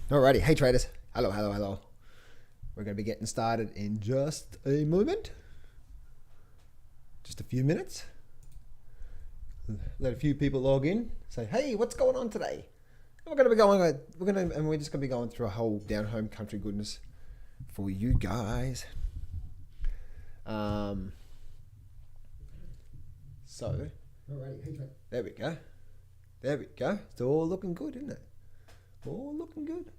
Alrighty, hey traders. Hello, hello, hello. We're going to be getting started in just a moment. Just a few minutes. Let a few people log in. Say, hey, what's going on today? And we're just going to be going through a whole down home country goodness for you guys. Alrighty, hey trader. There we go. There we go. It's all looking good, isn't it? All looking good.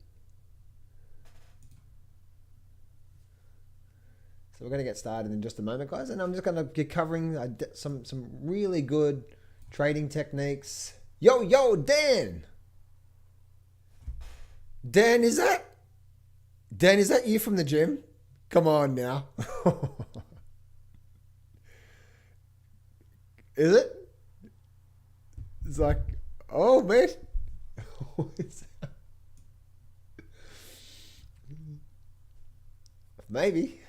So we're going to get started in just a moment, guys, and I'm just going to be covering some really good trading techniques. Yo, Dan! Dan, is that you from the gym? Come on now. Is it? It's like, oh, man. Maybe.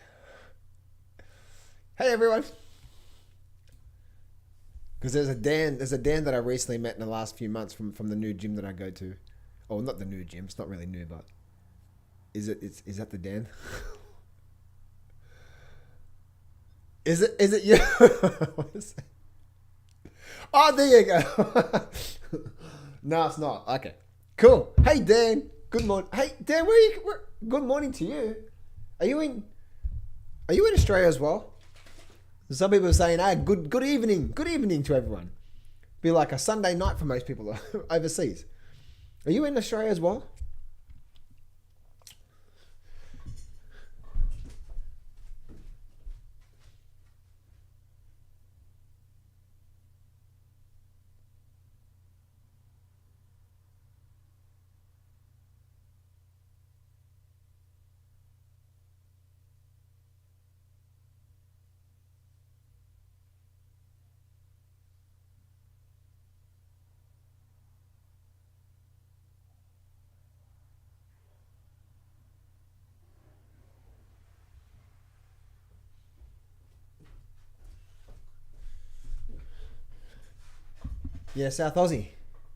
Hey everyone. Because there's a Dan that I recently met in the last few months from the new gym that I go to. Oh, not the new gym. It's not really new, but is that the Dan? Is it you? Oh, there you go. No, it's not. Okay. Cool. Hey Dan. Good morning. Hey Dan, good morning to you. Are you in Australia as well? Some people are saying, hey, good evening to everyone. Be like a Sunday night for most people overseas. Are you in Australia as well? Yeah, South Aussie.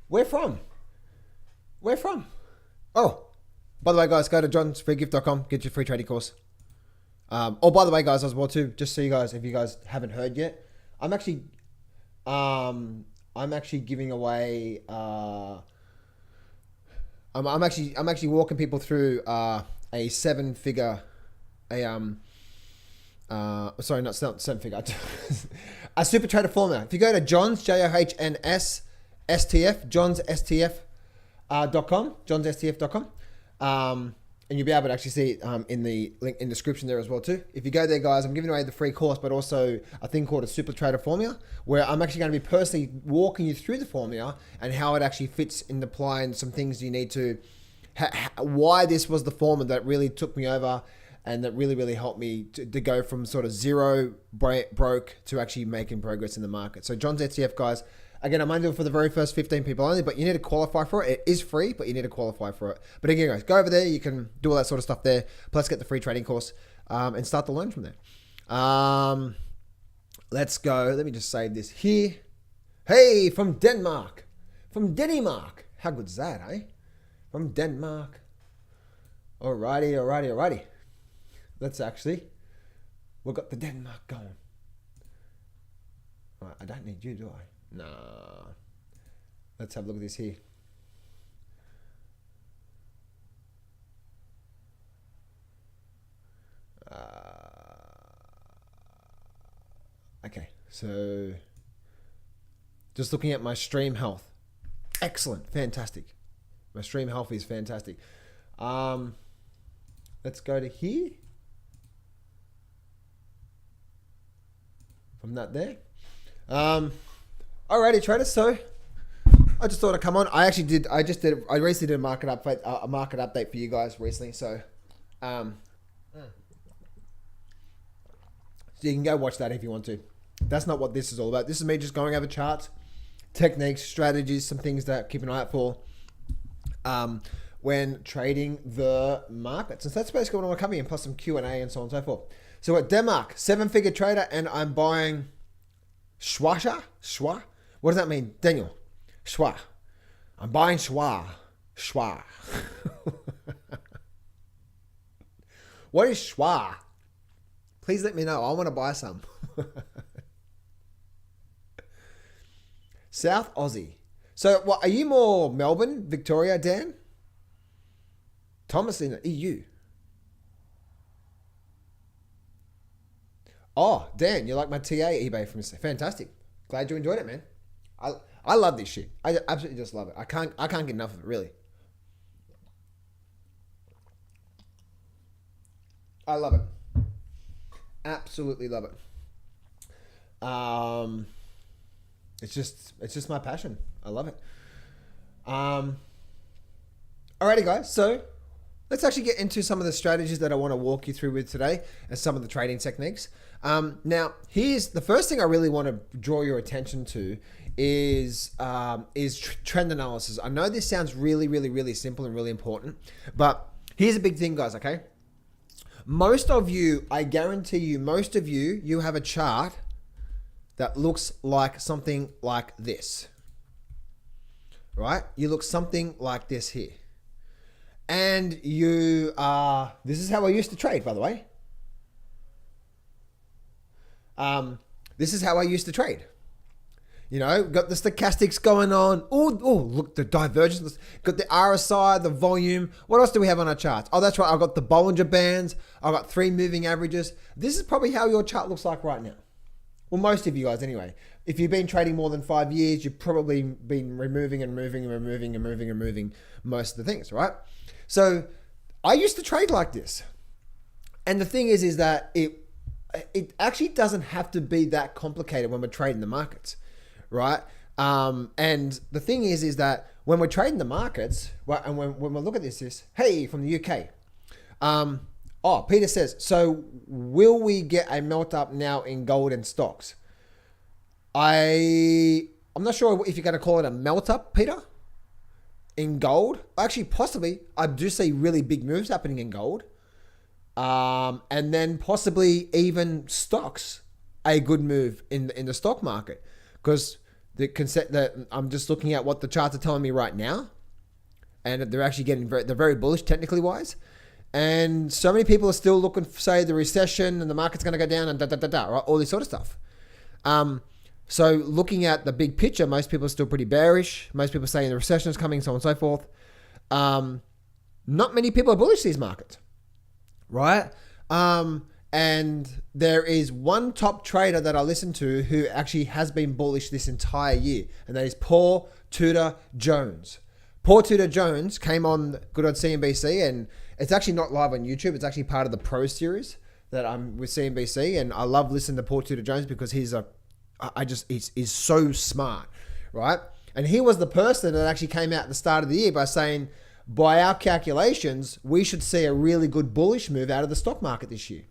Where from? Oh, by the way, guys, go to johnsfreegift.com. Get your free trading course. Oh, by the way, guys, as well too, just so you guys, if you guys haven't heard yet, I'm actually giving away. I'm actually walking people through a seven-figure, sorry, not seven-figure. A super trader formula. If you go to Johns, JOHNS STF, johnsstf.com, johnsstf.com, and you'll be able to actually see it in the link in the description there as well too. If you go there, guys, I'm giving away the free course, but also a thing called a super trader formula, where I'm actually going to be personally walking you through the formula and how it actually fits in applying some things you need to, why this was the formula that really took me over and that really helped me to go from sort of zero broke to actually making progress in the market. So John's ETF, guys, again, I'm only doing it for the very first 15 people only, but you need to qualify for it. It is free, but you need to qualify for it. But again, guys, go over there. You can do all that sort of stuff there. Plus get the free trading course and start to learn from there. Let's go. Let me just save this here. Hey, from Denmark. From Denmark. How good's that, eh? From Denmark. Alrighty. Let's we've got the Denmark going. All right, I don't need you, do I? No. Let's have a look at this here. Okay, so just looking at my stream health. Excellent, fantastic. My stream health is fantastic. Let's go to here. From that there. Alrighty, traders. So I just thought I'd come on. I recently did a market update for you guys recently. So, so you can go watch that if you want to. That's not what this is all about. This is me just going over charts, techniques, strategies, some things that keep an eye out for when trading the markets. And so that's basically what I'm covering, and plus some Q&A and so on and so forth. So at Denmark, 7-figure trader, and I'm buying Schwa. What does that mean, Daniel? Schwa. I'm buying Schwa. What is schwa? Please let me know. I want to buy some. South Aussie. So what, are you more Melbourne, Victoria, Dan? Thomas in the EU. Oh, Dan, you like my TA eBay from fantastic. Glad you enjoyed it, man. I love this shit. I absolutely just love it. I can't get enough of it, really. I love it. Absolutely love it. It's just my passion. I love it. Alrighty, guys. So let's actually get into some of the strategies that I want to walk you through with today and some of the trading techniques. Now, here's the first thing I really want to draw your attention to is trend analysis. I know this sounds really, really, really simple and really important, but here's a big thing, guys. Okay. Most of you, I guarantee you, most of you, you have a chart that looks like something like this, right? You look something like this here. And you are, this is how I used to trade, by the way. This is how I used to trade. You know, got the stochastics going on. Oh, look, the divergence. Got the RSI, the volume. What else do we have on our charts? Oh, that's right. I've got the Bollinger Bands. I've got 3 moving averages. This is probably how your chart looks like right now. Well, most of you guys anyway. If you've been trading more than 5 years, you've probably been removing most of the things, right? So I used to trade like this. And the thing is that it actually doesn't have to be that complicated when we're trading the markets, right? And the thing is that when we're trading the markets, right, and when we look at this, hey, from the UK, Peter says, so will we get a melt up now in gold and stocks? I'm not sure if you're going to call it a melt up, Peter, in gold. Actually, possibly, I do see really big moves happening in gold. And then possibly even stocks, a good move in the stock market, because the concept that I'm just looking at what the charts are telling me right now, and they're actually they're very bullish technically wise. And so many people are still looking for, say, the recession and the market's going to go down and right? All this sort of stuff. So looking at the big picture, most people are still pretty bearish. Most people are saying the recession is coming, so on and so forth. Not many people are bullish these markets, right? And there is one top trader that I listen to who actually has been bullish this entire year, and that is Paul Tudor Jones. Paul Tudor Jones came on good old CNBC, and it's actually not live on YouTube. It's actually part of the Pro series that I'm with CNBC, and I love listening to Paul Tudor Jones because he's so smart, right? And he was the person that actually came out at the start of the year by saying, by our calculations, we should see a really good bullish move out of the stock market this year.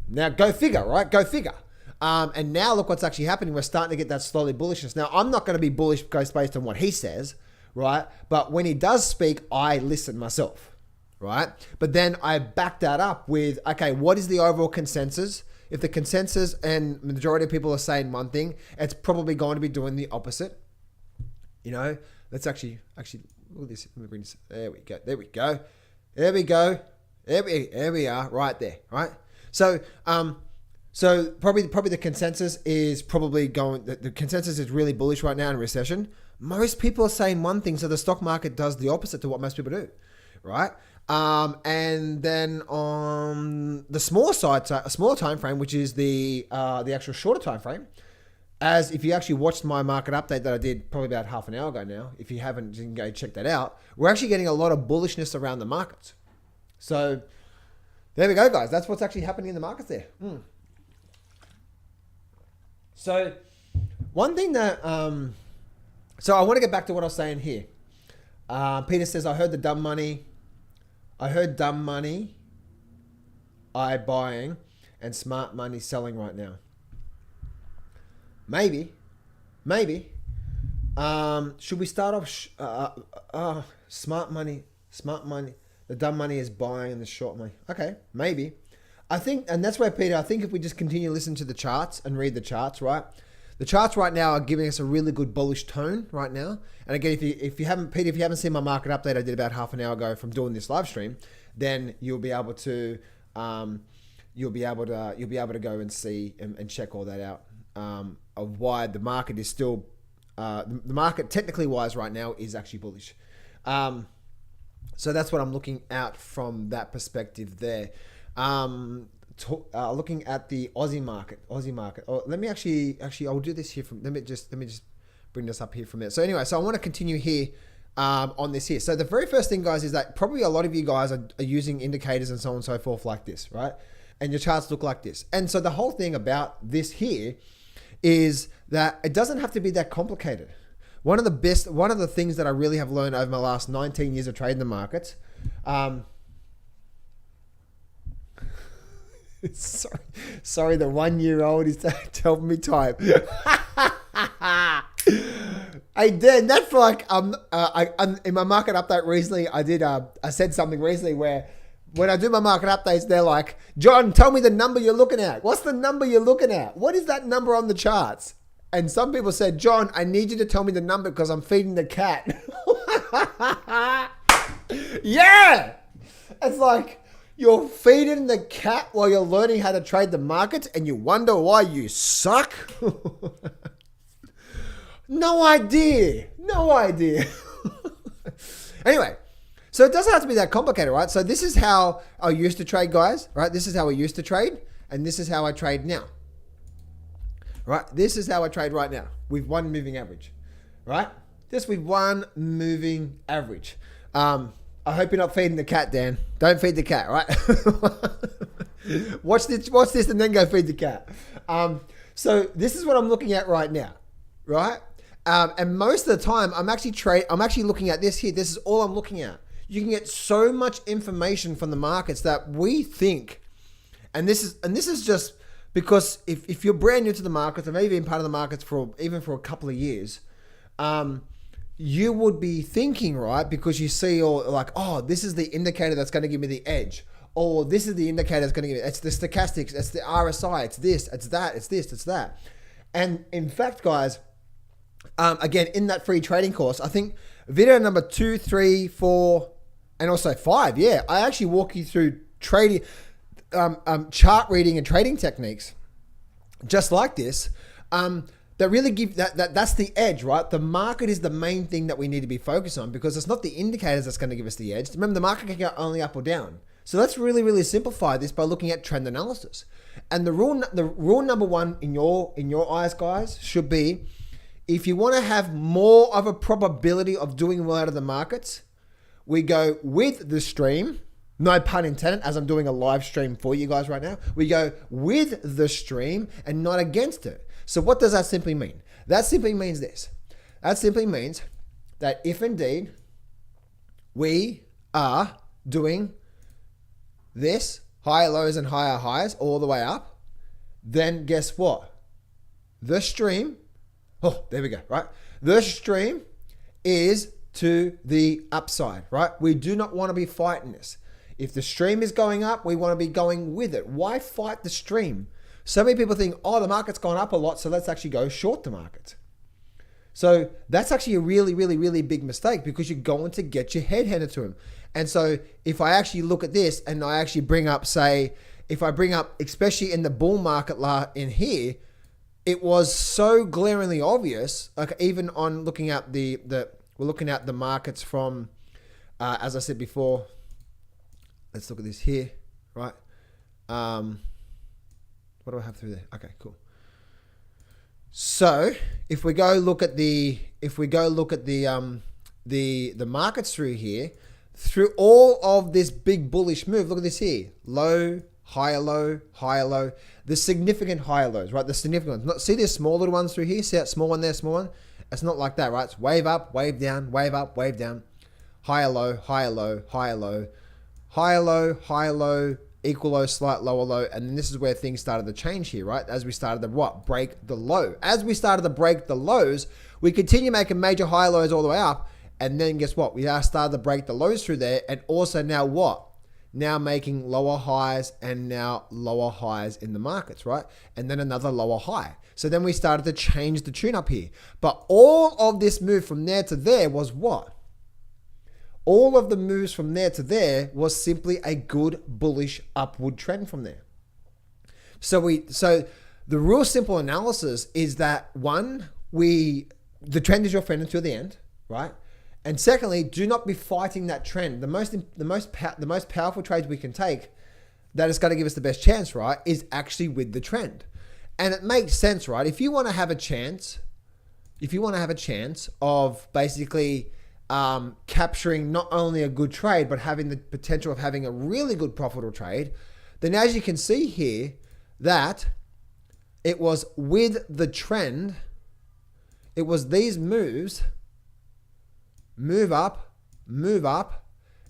Now, go figure, right? Go figure. And now look what's actually happening. We're starting to get that slowly bullishness. Now, I'm not going to be bullish based on what he says, right? But when he does speak, I listen myself, right? But then I back that up with, okay, what is the overall consensus? If the consensus and majority of people are saying one thing, it's probably going to be doing the opposite. You know, let's actually look at this. Let me bring this. There we go. There we are. Right there. Right. So probably the consensus is probably going. The consensus is really bullish right now in recession. Most people are saying one thing, so the stock market does the opposite to what most people do, right? And then on the smaller side, a smaller time frame, which is the actual shorter time frame, as if you actually watched my market update that I did probably about half an hour ago now, if you haven't, you can go check that out. We're actually getting a lot of bullishness around the markets. So there we go, guys. That's what's actually happening in the markets there. So one thing that, so I want to get back to what I was saying here. Peter says, I heard dumb money I buying and smart money selling right now. Maybe. Should we start off smart money? The dumb money is buying and the short money. Okay, maybe. I think, and that's where, Peter, I think if we just continue to listen to the charts and read the charts, right? The charts right now are giving us a really good bullish tone right now. And again, if you haven't, Peter, if you haven't seen my market update I did about half an hour ago from doing this live stream, then you'll be able to you'll be able to go and see and check all that out, of why the market is still the market technically wise right now is actually bullish. So that's what I'm looking at from that perspective there. Looking at the Aussie market. Oh, let me actually I'll do this here let me just bring this up here from there. So anyway, so I want to continue here on this here. So the very first thing, guys, is that probably a lot of you guys are using indicators and so on and so forth like this, right? And your charts look like this. And so the whole thing about this here is that it doesn't have to be that complicated. One of the things that I really have learned over my last 19 years of trading the markets, sorry, the 1-year-old is helping me type. Hey Dan, that's like in my market update recently, I said something recently where when I do my market updates, they're like, John, tell me the number you're looking at. What's the number you're looking at? What is that number on the charts? And some people said, John, I need you to tell me the number because I'm feeding the cat. Yeah! It's like you're feeding the cat while you're learning how to trade the markets and you wonder why you suck? No idea. Anyway, so it doesn't have to be that complicated, right? So this is how I used to trade, guys, right? This is how I used to trade, and this is how I trade now. Right? This is how I trade right now with one moving average, right? Just with one moving average. I hope you're not feeding the cat, Dan. Don't feed the cat, right? Watch this and then go feed the cat. So this is what I'm looking at right now, right? And most of the time I'm actually looking at this here. This is all I'm looking at. You can get so much information from the markets that we think, and this is just because if you're brand new to the markets, or maybe been part of the markets for a couple of years, you would be thinking, right? Because you see all like, oh, this is the indicator that's going to give me the edge. Or this is the indicator that's going to give me, it's the stochastics, it's the RSI, it's this, it's that, it's this, it's that. And in fact, guys, again, in that free trading course, I think video number 2, 3, 4, and also 5, yeah, I actually walk you through trading, chart reading and trading techniques, just like this, that really give that's the edge, right? The market is the main thing that we need to be focused on because it's not the indicators that's going to give us the edge. Remember, the market can go only up or down. So let's really, really simplify this by looking at trend analysis. And the rule number one in your eyes, guys, should be, if you want to have more of a probability of doing well out of the markets, we go with the stream. No pun intended, as I'm doing a live stream for you guys right now. We go with the stream and not against it. So what does that simply mean? That simply means this. That simply means that if indeed we are doing this, higher lows and higher highs all the way up, then guess what? The stream, oh, there we go, right? The stream is to the upside, right? We do not want to be fighting this. If the stream is going up, we want to be going with it. Why fight the stream? So many people think, oh, the market's gone up a lot, so let's actually go short the market. So that's actually a really, really, really big mistake because you're going to get your head handed to them. And so if I actually look at this and I actually bring up, say, if I bring up, especially in the bull market in here, it was so glaringly obvious, like even on looking at we're looking at the markets from, as I said before, let's look at this here, right? What do I have through there? Okay, cool. So if we go look at the markets through here, through all of this big bullish move, look at this here, low, higher low, higher low, the significant higher lows, right? The significant ones. See these small little ones through here? See that small one there, small one? It's not like that, right? It's wave up, wave down, wave up, wave down, higher low, higher low, higher low, higher low, higher low, equal low, slight lower low, and then this is where things started to change here, right? As we started to break the low. As we started to break the lows, we continue making major high lows all the way up, and then guess what? We now started to break the lows through there, and also now what? Now making lower highs and now lower highs in the markets, right? And then another lower high. So then we started to change the tune up here. But all of this move from there to there was what? all of the moves from there to there was simply a good bullish upward trend from there. So the real simple analysis is that one, the trend is your friend until the end, right? And secondly, do not be fighting that trend. The most powerful trades we can take that is going to give us the best chance, right, is actually with the trend. And it makes sense, right? If you want to have a chance of basically capturing not only a good trade, but having the potential of having a really good profitable trade, then as you can see here, that it was with the trend, it was these moves, move up.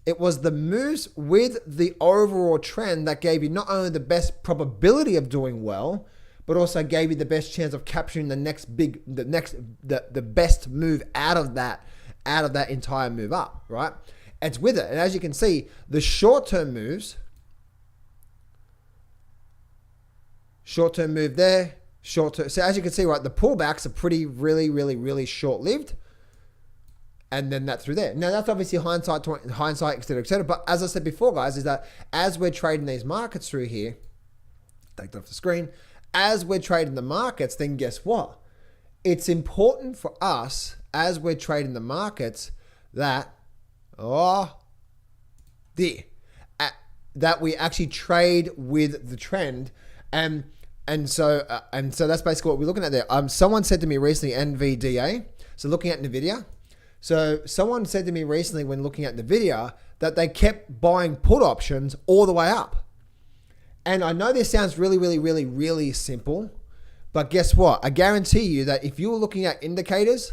It was the moves with the overall trend that gave you not only the best probability of doing well, but also gave you the best chance of capturing the best move out of that entire move up, right? It's with it. And as you can see, the short-term moves, short-term move there, short-term. So as you can see, right, the pullbacks are really short-lived. And then that through there. Now that's obviously hindsight, et cetera. But as I said before, guys, is that as we're trading these markets through here, take that off the screen, as we're trading the markets, then guess what? It's important for us as we're trading the markets that, that we actually trade with the trend. And so that's basically what we're looking at there. Someone said to me recently, NVDA, so looking at NVIDIA. So someone said to me recently when looking at NVIDIA that they kept buying put options all the way up. And I know this sounds really simple, but guess what? I guarantee you that if you were looking at indicators,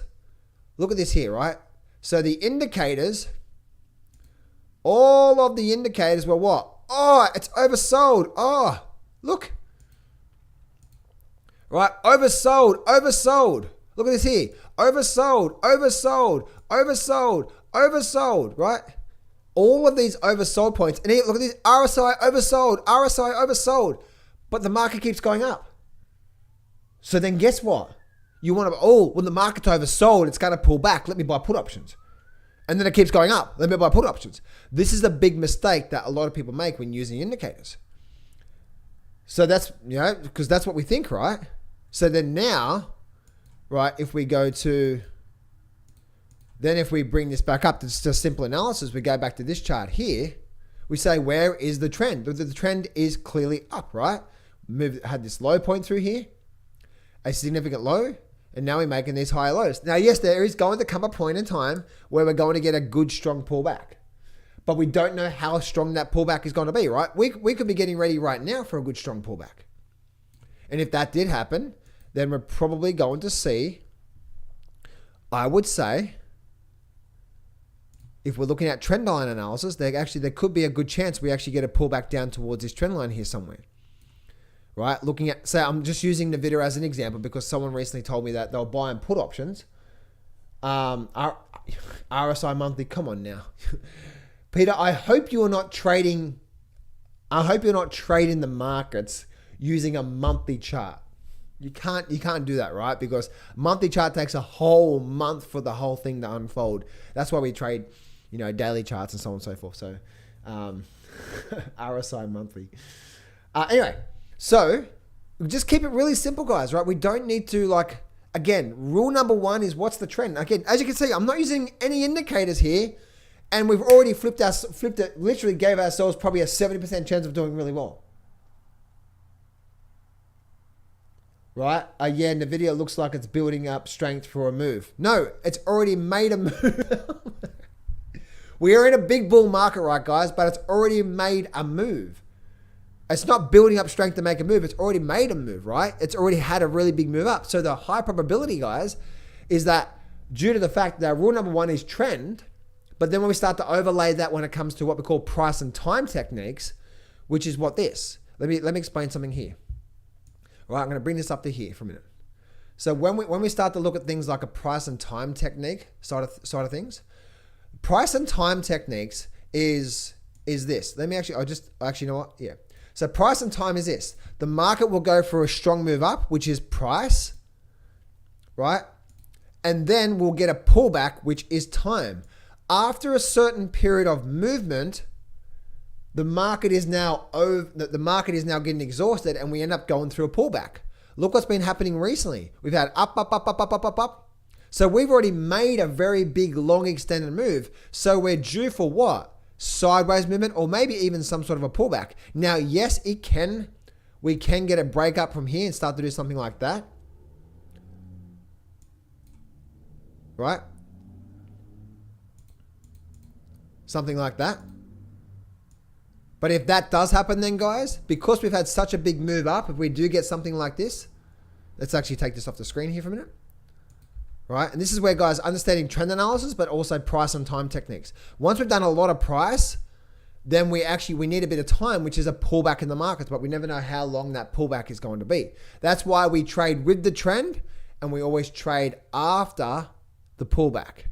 look at this here, right? So the indicators, all of the indicators were what? Oh, it's oversold. Oh, look. Right, oversold. Look at this here. Oversold, right? All of these oversold points. And here, look at this. RSI oversold. But the market keeps going up. So then guess what? You want to, when the market's oversold, it's going to pull back. Let me buy put options. And then it keeps going up. Let me buy put options. This is a big mistake that a lot of people make when using indicators. So that's, because that's what we think, right? So then now, right, if we go to, then if we bring this back up, it's just simple analysis. We go back to this chart here. We say, where is the trend? The trend is clearly up, right? Had this low point through here, a significant low, and now we're making these higher lows. Now, yes, there is going to come a point in time where we're going to get a good, strong pullback. But we don't know how strong that pullback is going to be, right? We could be getting ready right now for a good, strong pullback. And if that did happen, then we're probably going to see, I would say, if we're looking at trend line analysis, there could be a good chance we actually get a pullback down towards this trend line here somewhere. Right? Looking at, say, I'm just using NVIDIA as an example because someone recently told me that they were buying put options. RSI monthly, come on now. Peter, I hope you're not trading the markets using a monthly chart. You can't do that, right? Because monthly chart takes a whole month for the whole thing to unfold. That's why we trade, daily charts and so on and so forth. So, RSI monthly. Anyway, so just keep it really simple, guys, right? We don't need to again, rule number one is what's the trend? Again, as you can see, I'm not using any indicators here, and we've already flipped it, literally gave ourselves probably a 70% chance of doing really well. Right? Yeah, NVIDIA looks like it's building up strength for a move. No, it's already made a move. We are in a big bull market, right, guys? But it's already made a move. It's not building up strength to make a move. It's already made a move, right? It's already had a really big move up. So the high probability, guys, is that due to the fact that rule number one is trend, but then when we start to overlay that when it comes to what we call price and time techniques, which is what this. Let me explain something here. All right, I'm going to bring this up to here for a minute. So when we start to look at things like a price and time technique side of things, price and time techniques is this. Let me actually, you know what? Yeah. So price and time is this. The market will go for a strong move up, which is price, right? And then we'll get a pullback, which is time. after a certain period of movement, the market is now getting exhausted and we end up going through a pullback. Look what's been happening recently. We've had up, up, up, up, up, up, up, up. So we've already made a very big, long extended move. So we're due for what? Sideways movement or maybe even some sort of a pullback. Now, yes, we can get a break up from here and start to do something like that. Right? Something like that. But if that does happen then, guys, because we've had such a big move up, if we do get something like this, let's actually take this off the screen here for a minute. Right? And this is where, guys, understanding trend analysis, but also price and time techniques. Once we've done a lot of price, then we need a bit of time, which is a pullback in the markets, but we never know how long that pullback is going to be. That's why we trade with the trend and we always trade after the pullback.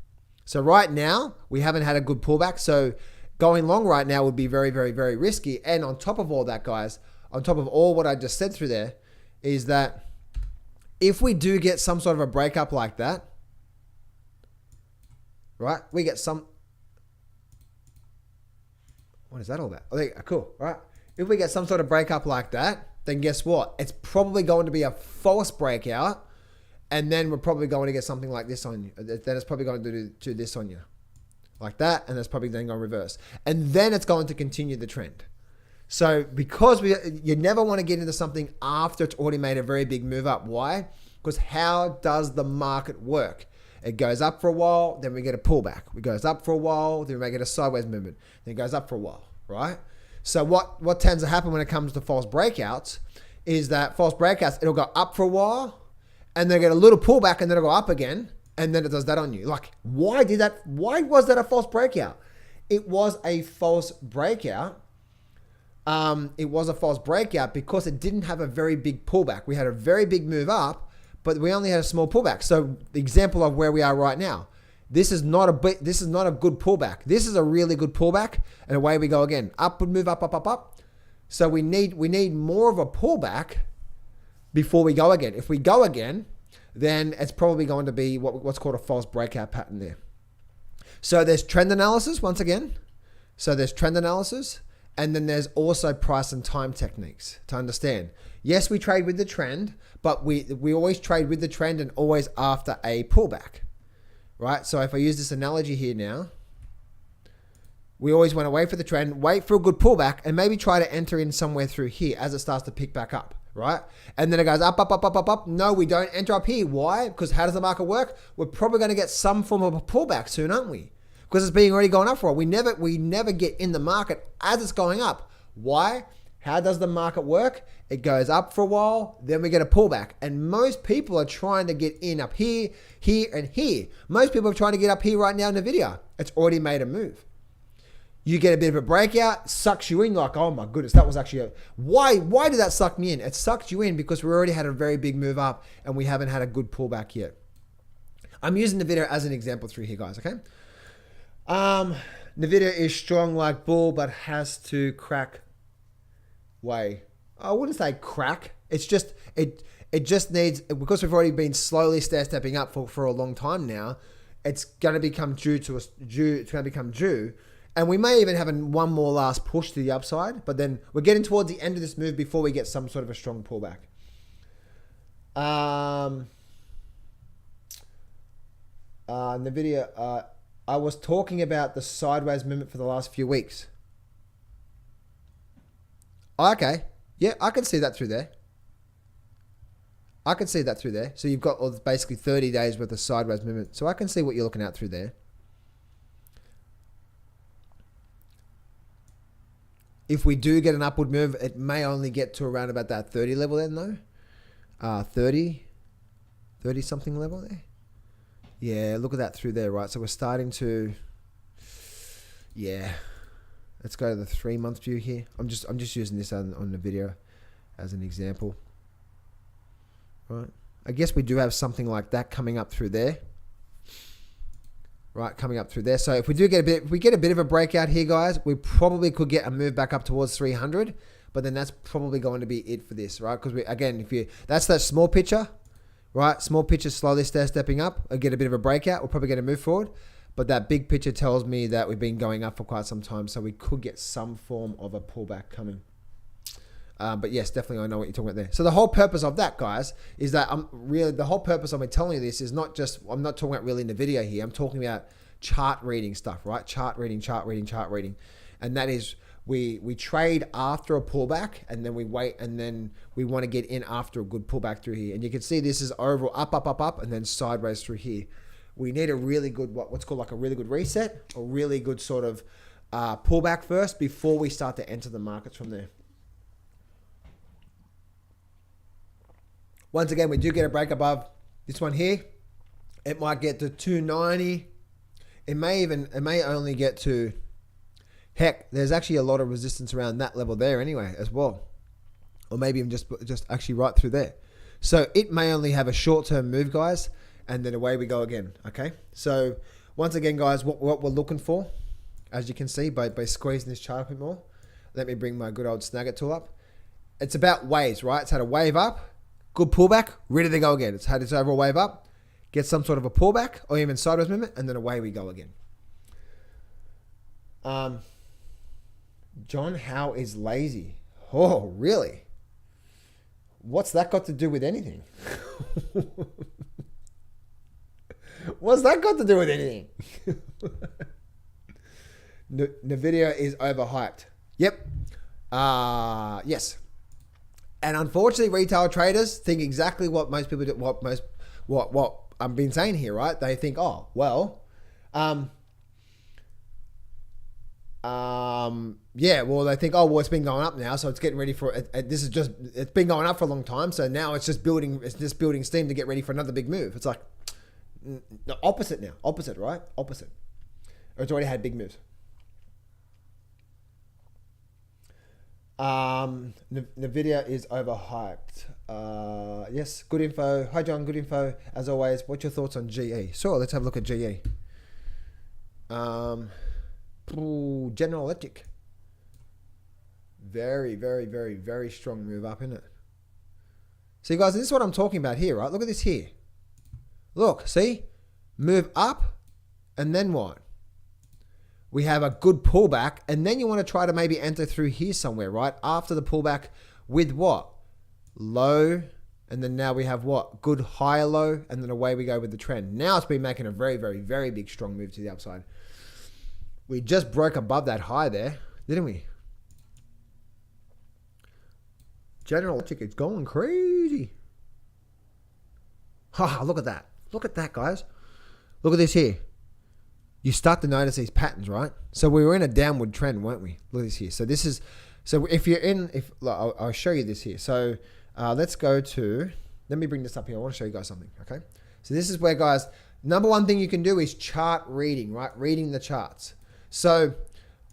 So right now, we haven't had a good pullback. So going long right now would be very, very, very risky. And on top of all that, guys, on top of all what I just said through there, is that if we do get some sort of a breakup like that, right? We get some, what is that all about? Oh, cool, right? If we get some sort of breakup like that, then guess what? It's probably going to be a false breakout. And then we're probably going to get something like this on you. Then it's probably going to do this on you. Like that, and it's probably then going to reverse. And then it's going to continue the trend. So because you never want to get into something after it's already made a very big move up. Why? Because how does the market work? It goes up for a while, then we get a pullback. It goes up for a while, then we may get a sideways movement. Then it goes up for a while, right? So what tends to happen when it comes to false breakouts is that false breakouts, it'll go up for a while, and then get a little pullback, and then it'll go up again. And then it does that on you. Like, why was that a false breakout? It was a false breakout. It was a false breakout because it didn't have a very big pullback. We had a very big move up, but we only had a small pullback. So the example of where we are right now, this is not a good pullback. This is a really good pullback, and away we go again. Upward move, up, up, up, up. So we need more of a pullback before we go again. If we go again, then it's probably going to be what's called a false breakout pattern there. So there's trend analysis once again. So there's trend analysis, and then there's also price and time techniques to understand. Yes, we trade with the trend, but we always trade with the trend and always after a pullback, right? So if I use this analogy here now, we always want to wait for the trend, wait for a good pullback, and maybe try to enter in somewhere through here as it starts to pick back up. Right? And then it goes up, up, up, up, up, up. No, we don't enter up here. Why? Because how does the market work? We're probably going to get some form of a pullback soon, aren't we? Because it's being already going up for a while. We never get in the market as it's going up. Why? How does the market work? It goes up for a while, then we get a pullback. And most people are trying to get in up here, here, and here. Most people are trying to get up here right now in the video. It's already made a move. You get a bit of a breakout, sucks you in, like, oh my goodness, that was actually why did that suck me in? It sucked you in because we already had a very big move up and we haven't had a good pullback yet. I'm using the video as an example through here, guys, okay? Nvidia is strong like bull, but has to crack way. I wouldn't say crack. It's just, it just needs, because we've already been slowly stepping up for a long time now, it's going to become due. And we may even have one more last push to the upside, but then we're getting towards the end of this move before we get some sort of a strong pullback. Nvidia, I was talking about the sideways movement for the last few weeks. Okay. Yeah, I can see that through there. So you've got basically 30 days worth of sideways movement. So I can see what you're looking at through there. If we do get an upward move, it may only get to around about that 30 level then though. 30 something level there. Yeah, look at that through there, right? So we're starting to, yeah. Let's go to the 3-month view here. I'm just using this on the video as an example. Right. I guess we do have something like that coming up through there. Right, coming up through there. So if we get a bit of a breakout here, guys, we probably could get a move back up towards 300, but then that's probably going to be it for this, right? Because that's that small picture, right? Small picture slowly stepping up, and get a bit of a breakout. We'll probably get a move forward. but that big picture tells me that we've been going up for quite some time, so we could get some form of a pullback coming. But yes, definitely I know what you're talking about there. So the whole purpose of that, guys, is that the whole purpose of me telling you this is not just, I'm not talking about really in the video here, I'm talking about chart reading stuff, right? Chart reading. And that is, we trade after a pullback, and then we wait, and then we want to get in after a good pullback through here. And you can see this is overall up, and then sideways through here. We need a really good, what's called like a really good reset, or really good sort of pullback first before we start to enter the markets from there. Once again, we do get a break above this one here. It might get to 290. It may only get to, heck, there's actually a lot of resistance around that level there anyway as well. Or maybe even just actually right through there. So it may only have a short-term move, guys, and then away we go again, okay? So once again, guys, what we're looking for, as you can see by squeezing this chart a bit more, let me bring my good old Snagit tool up. It's about waves, right? It's had a wave up, good pullback, ready to go again. It's had its overall wave up, get some sort of a pullback or even sideways movement, and then away we go again. John Howe is lazy. Oh, really? What's that got to do with anything? What's that got to do with anything? Nvidia is overhyped. Yep. Yes. And unfortunately, retail traders think exactly what most people do, what I've been saying here, right? They think, oh, well, yeah, well, they think, oh, well, it's been going up now, so it's getting ready for it. It's been going up for a long time, so now it's just building steam to get ready for another big move. It's like the opposite now, right? Opposite. Or it's already had big moves. Nvidia is overhyped. Yes, good info. Hi, John, good info. As always, what's your thoughts on GE? Sure, let's have a look at GE. General Electric. Very, very, very, very strong move up, isn't it? See, guys, this is what I'm talking about here, right? Look at this here. Look, see? Move up, and then what? We have a good pullback, and then you want to try to maybe enter through here somewhere, right? After the pullback with what? Low, and then now we have what? Good higher low, and then away we go with the trend. Now it's been making a very, very, very big strong move to the upside. We just broke above that high there, didn't we? General Electric is going crazy. Ha, look at that. Look at that, guys. Look at this here. You start to notice these patterns, right? So we were in a downward trend, weren't we? Look at this here. So this is, so if you're in, I'll show you this here. So let's go to, let me bring this up here. I want to show you guys something, okay? So this is where, guys, number one thing you can do is chart reading, right? Reading the charts. So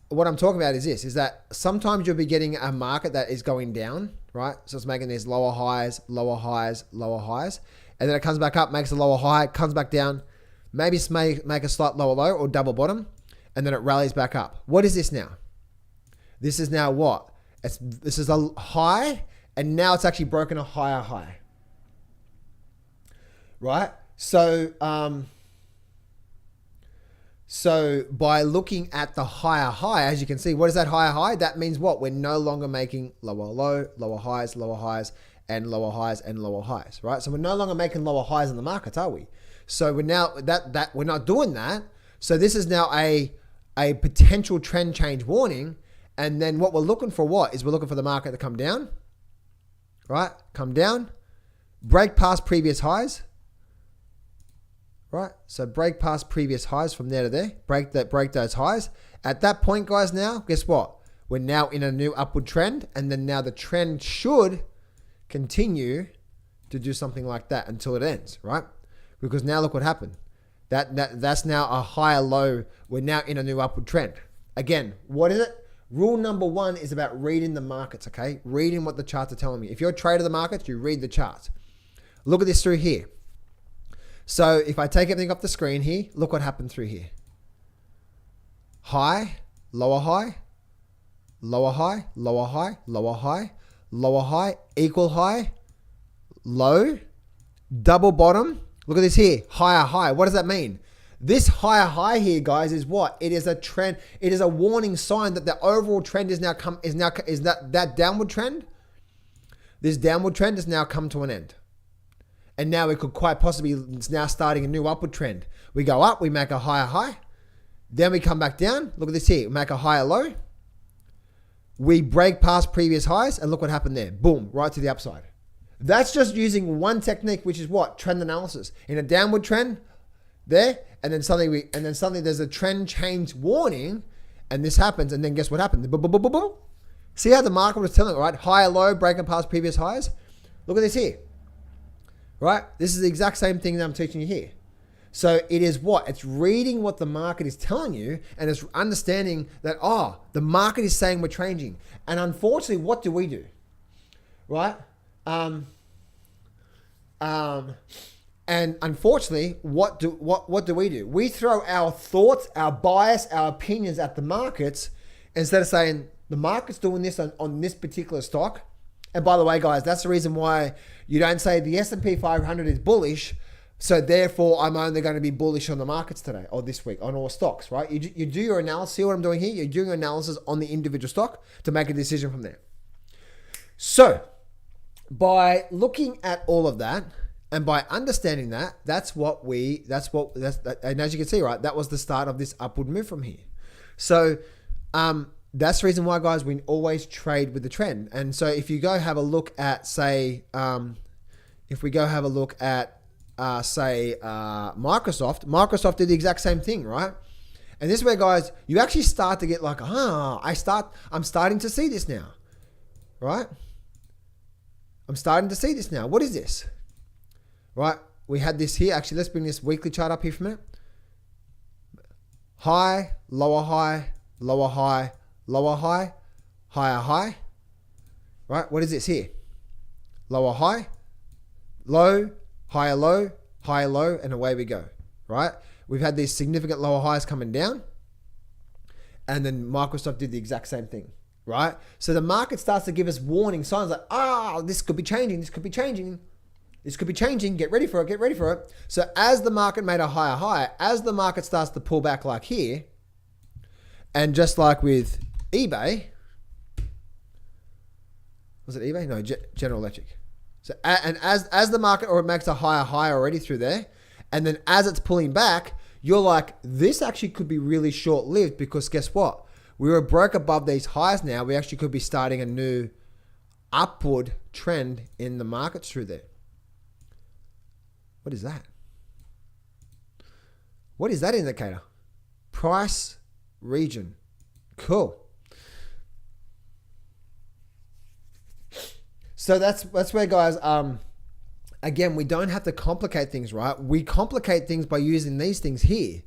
what I'm talking about is this, is that sometimes you'll be getting a market that is going down, right? So it's making these lower highs, lower highs, lower highs. And then it comes back up, makes a lower high, comes back down, maybe make a slight lower low or double bottom, and then it rallies back up. What is this now? This is now what? This is a high, and now it's actually broken a higher high. Right? So by looking at the higher high, as you can see, what is that higher high? That means what? We're no longer making lower low, lower highs, and lower highs and lower highs, right? So we're no longer making lower highs in the markets, are we? So we're now that we're not doing that. So this is now a potential trend change warning. And then what we're looking for, what is we're looking for the market to come down, right? Come down, break past previous highs, right? So break past previous highs from there to there, break those highs. At that point, guys, now guess what? We're now in a new upward trend, and then now the trend should continue to do something like that until it ends, right? Because now look what happened. That's now a higher low. We're now in a new upward trend. Again, what is it? Rule number one is about reading the markets, okay? Reading what the charts are telling me. If you're a trader of the markets, you read the charts. Look at this through here. So if I take everything off the screen here, look what happened through here. High, lower high, lower high, lower high, lower high, lower high, equal high, low, double bottom. Look at this here, higher high. What does that mean? This higher high here, guys, is what? It is a trend. It is a warning sign that the overall trend is that downward trend. This downward trend has now come to an end. And now it could quite possibly, it's now starting a new upward trend. We go up, we make a higher high. Then we come back down. Look at this here. We make a higher low. We break past previous highs, and look what happened there. Boom, right to the upside. That's just using one technique, which is what? Trend analysis. In a downward trend, there, and then suddenly there's a trend change warning, and this happens, and then guess what happened? Boom, boom, boom, boom, boom. See how the market was telling, right? Higher low, breaking past previous highs. Look at this here. Right? This is the exact same thing that I'm teaching you here. So it is what? It's reading what the market is telling you, and it's understanding that, the market is saying we're changing. And unfortunately, what do we do? Right? And unfortunately, what do we do? We throw our thoughts, our bias, our opinions at the markets instead of saying the market's doing this on this particular stock. And by the way, guys, that's the reason why you don't say the S&P 500 is bullish, so therefore I'm only going to be bullish on the markets today or this week on all stocks, right? You do your analysis. See what I'm doing here? You're doing your analysis on the individual stock to make a decision from there. So by looking at all of that and by understanding that, and as you can see, right, that was the start of this upward move from here. So that's the reason why, guys, we always trade with the trend. And so if you go have a look at, say, Microsoft did the exact same thing, right? And this is where, guys, you actually start to get like, I'm starting to see this now, right? I'm starting to see this now. What is this? Right? We had this here. Actually, let's bring this weekly chart up here for a minute. High, lower high, lower high, lower high, higher high. Right? What is this here? Lower high, low, higher low, higher low, and away we go. Right? We've had these significant lower highs coming down. And then Microsoft did the exact same thing. Right? So the market starts to give us warning signs like, this could be changing, this could be changing, this could be changing, get ready for it, get ready for it. So as the market made a higher high, as the market starts to pull back like here, and just like with eBay, was it eBay? No, General Electric. So, and as the market or it makes a higher high already through there, and then as it's pulling back, you're like, this actually could be really short-lived because guess what? We were broke above these highs now. We actually could be starting a new upward trend in the markets through there. What is that? What is that indicator? Price region. Cool. So that's where, guys, again, we don't have to complicate things, right? We complicate things by using these things here.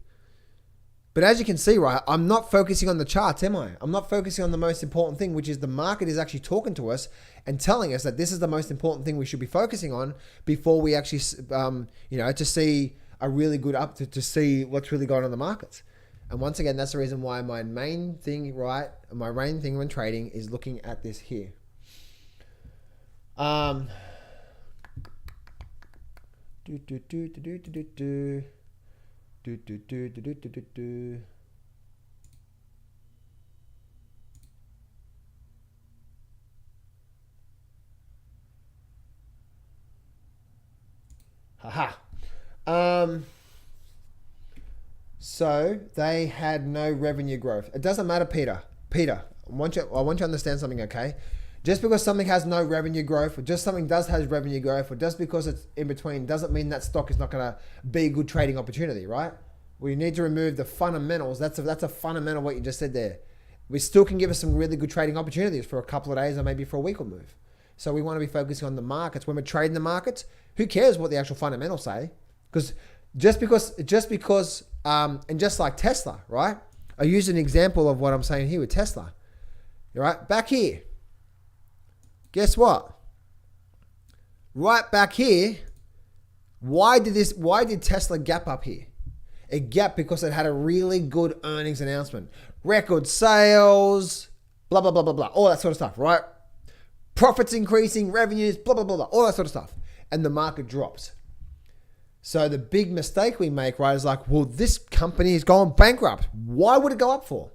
But as you can see, right, I'm not focusing on the charts, am I? I'm not focusing on the most important thing, which is the market is actually talking to us and telling us that this is the most important thing we should be focusing on before we actually, to see a really good to see what's really going on in the markets. And once again, that's the reason why my main thing when trading is looking at this here. Haha. So they had no revenue growth. It doesn't matter, Peter. I want you to understand something, okay? Just because something has no revenue growth, or just something has revenue growth, or just because it's in between, doesn't mean that stock is not going to be a good trading opportunity, right? We need to remove the fundamentals. That's a fundamental what you just said there. We still can give us some really good trading opportunities for a couple of days or maybe for a week or move. So we want to be focusing on the markets. When we're trading the markets, who cares what the actual fundamentals say? Because just like Tesla, right? I use an example of what I'm saying here with Tesla. Right? Back here. Guess what? Right back here, why did Tesla gap up here? It gapped because it had a really good earnings announcement. Record sales, blah, blah, blah, blah, blah. All that sort of stuff, right? Profits increasing, revenues, blah, blah, blah, blah. All that sort of stuff. And the market drops. So the big mistake we make, right, is like, well, this company is going bankrupt. Why would it go up for?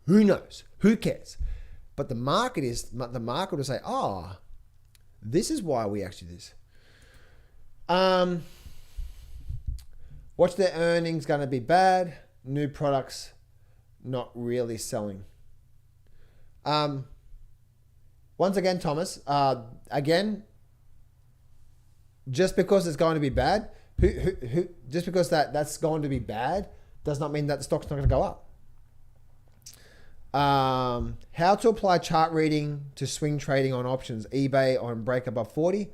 Who knows? Who cares? But the market will say, oh, this is why we actually do this. Watch their earnings going to be bad. New products not really selling. Once again, Thomas, just because it's going to be bad, just because that's going to be bad does not mean that the stock's not going to go up. How to apply chart reading to swing trading on options. eBay on break above 40.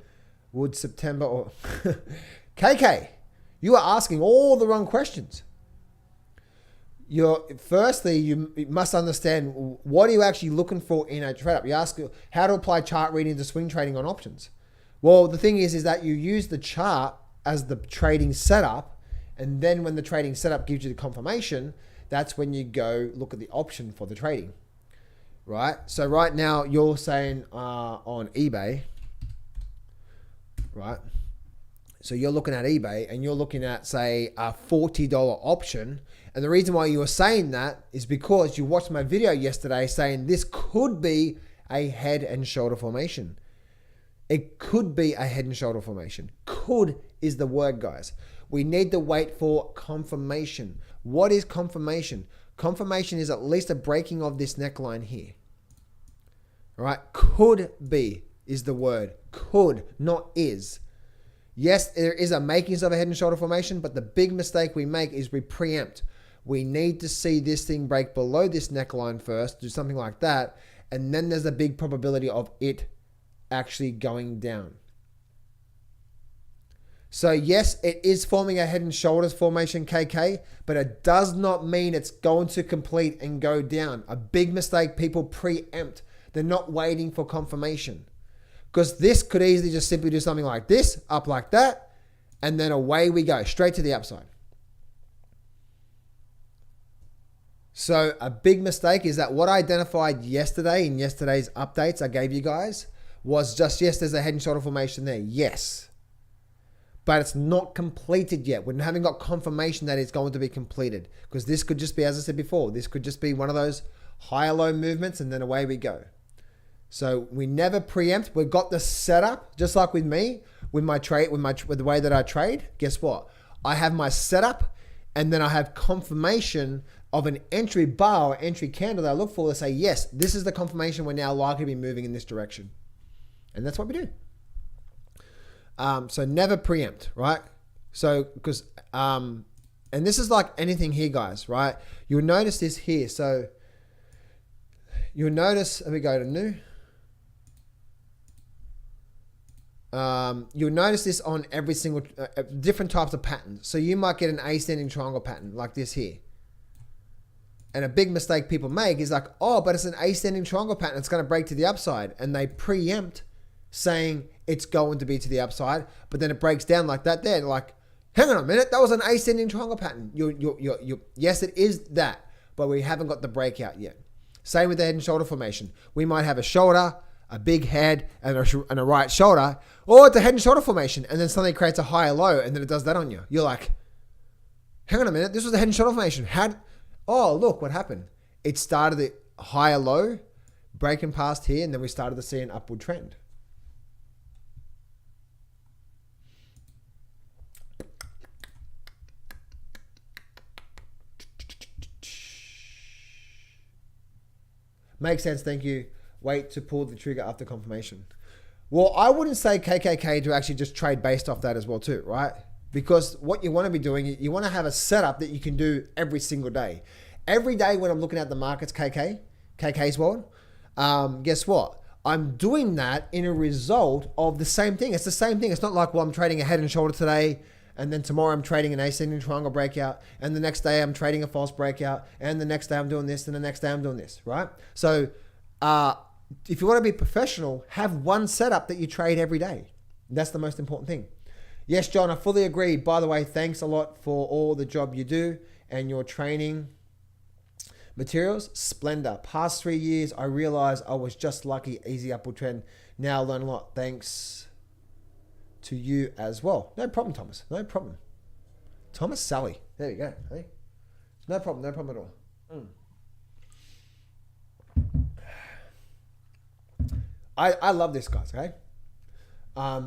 Would September or... KK, you are asking all the wrong questions. Firstly, you must understand what are you actually looking for in a trade up. You ask how to apply chart reading to swing trading on options. Well, the thing is that you use the chart as the trading setup, and then when the trading setup gives you the confirmation, that's when you go look at the option for the trading, right? So right now you're saying on eBay, right? So you're looking at eBay and you're looking at, say, a $40 option. And the reason why you were saying that is because you watched my video yesterday saying this could be a head and shoulder formation. It could be a head and shoulder formation. Could is the word, guys. We need to wait for confirmation. What is confirmation? Confirmation is at least a breaking of this neckline here. All right? Could be is the word. Could, not is. Yes, there is a makings of a head and shoulder formation, but the big mistake we make is we preempt. We need to see this thing break below this neckline first, do something like that, and then there's a big probability of it actually going down. So yes, it is forming a head and shoulders formation, KK, but it does not mean it's going to complete and go down. A big mistake, people preempt. They're not waiting for confirmation. Because this could easily just simply do something like this, up like that, and then away we go, straight to the upside. So a big mistake is that what I identified yesterday in yesterday's updates I gave you guys was just, yes, there's a head and shoulder formation there. Yes. But it's not completed yet. We haven't got confirmation that it's going to be completed. Because this could just be, as I said before, this could just be one of those higher-low movements and then away we go. So we never preempt. We've got the setup, just like with me, with my trade, with the way that I trade. Guess what? I have my setup and then I have confirmation of an entry bar or entry candle that I look for to say, yes, this is the confirmation we're now likely to be moving in this direction. And that's what we do. So never preempt, right? So, because, and this is like anything here, guys, right? You'll notice this here. So you'll notice, let me go to new. You'll notice this on every single, different types of patterns. So you might get an ascending triangle pattern like this here. And a big mistake people make is like, oh, but it's an ascending triangle pattern. It's going to break to the upside. And they preempt saying it's going to be to the upside, but then it breaks down like that there. Like, hang on a minute, that was an ascending triangle pattern. Yes, it is that, but we haven't got the breakout yet. Same with the head and shoulder formation. We might have a shoulder, a big head, and a right shoulder, or it's a head and shoulder formation, and then suddenly it creates a higher low, and then it does that on you. You're like, hang on a minute, this was a head and shoulder formation. Oh, look what happened. It started at higher low, breaking past here, and then we started to see an upward trend. Makes sense, thank you. Wait to pull the trigger after confirmation. Well, I wouldn't say KKK to actually just trade based off that as well too, right? Because what you want to be doing, you want to have a setup that you can do every single day. Every day when I'm looking at the markets, KK's world, guess what? I'm doing that in a result of the same thing. It's the same thing. It's not like, well, I'm trading a head and shoulder today, and then tomorrow I'm trading an ascending triangle breakout, and the next day I'm trading a false breakout, and the next day I'm doing this, and the next day I'm doing this, right? So if you want to be professional, have one setup that you trade every day. That's the most important thing. Yes, John, I fully agree. By the way, thanks a lot for all the job you do and your training materials. Splendor. Past 3 years, I realized I was just lucky. Easy upward trend. Now I learn a lot. Thanks to you as well. No problem, Thomas. No problem. Thomas Sally. There you go. Hey. No problem. No problem at all. I love this, guys. Okay. Da,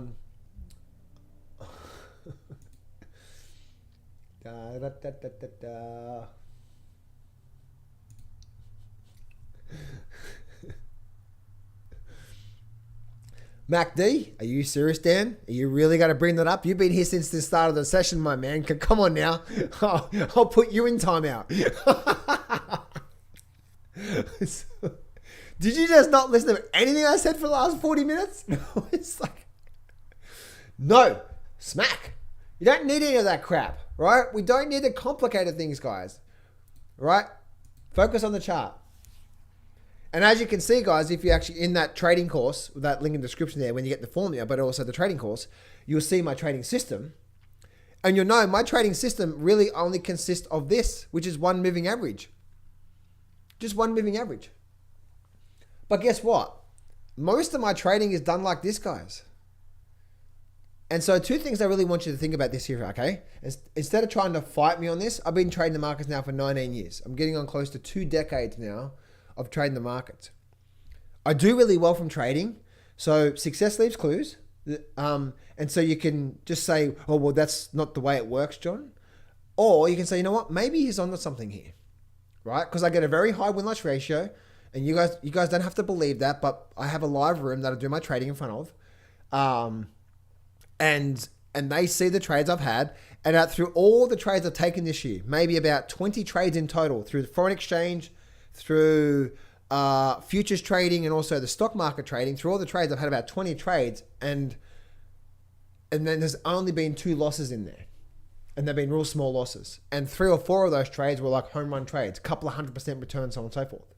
da, da, da, da, da. Mac D, are you serious, Dan? Are you really going to bring that up? You've been here since the start of the session, my man. Come on now. I'll put you in timeout. Did you just not listen to anything I said for the last 40 minutes? It's like, no, smack. You don't need any of that crap, right? We don't need the complicated things, guys, right? Focus on the chart. And as you can see, guys, if you actually in that trading course, with that link in the description there, when you get the formula, but also the trading course, you'll see my trading system. And you'll know my trading system really only consists of this, which is one moving average. Just one moving average. But guess what? Most of my trading is done like this, guys. And so two things I really want you to think about this here, okay? Instead of trying to fight me on this, I've been trading the markets now for 19 years. I'm getting on close to 2 decades now of trading the markets. I do really well from trading. So success leaves clues. And so you can just say, oh, well, that's not the way it works, John. Or you can say, you know what? Maybe he's onto something here, right? Because I get a very high win-loss ratio. And you guys don't have to believe that, but I have a live room that I do my trading in front of. And they see the trades I've had. And through all the trades I've taken this year, maybe about 20 trades in total, through the foreign exchange, through futures trading, and also the stock market trading, through all the trades, I've had about 20 trades. And then there's only been 2 losses in there. And they've been real small losses. And 3 or 4 of those trades were like home run trades, a couple of 100% return, so on and so forth.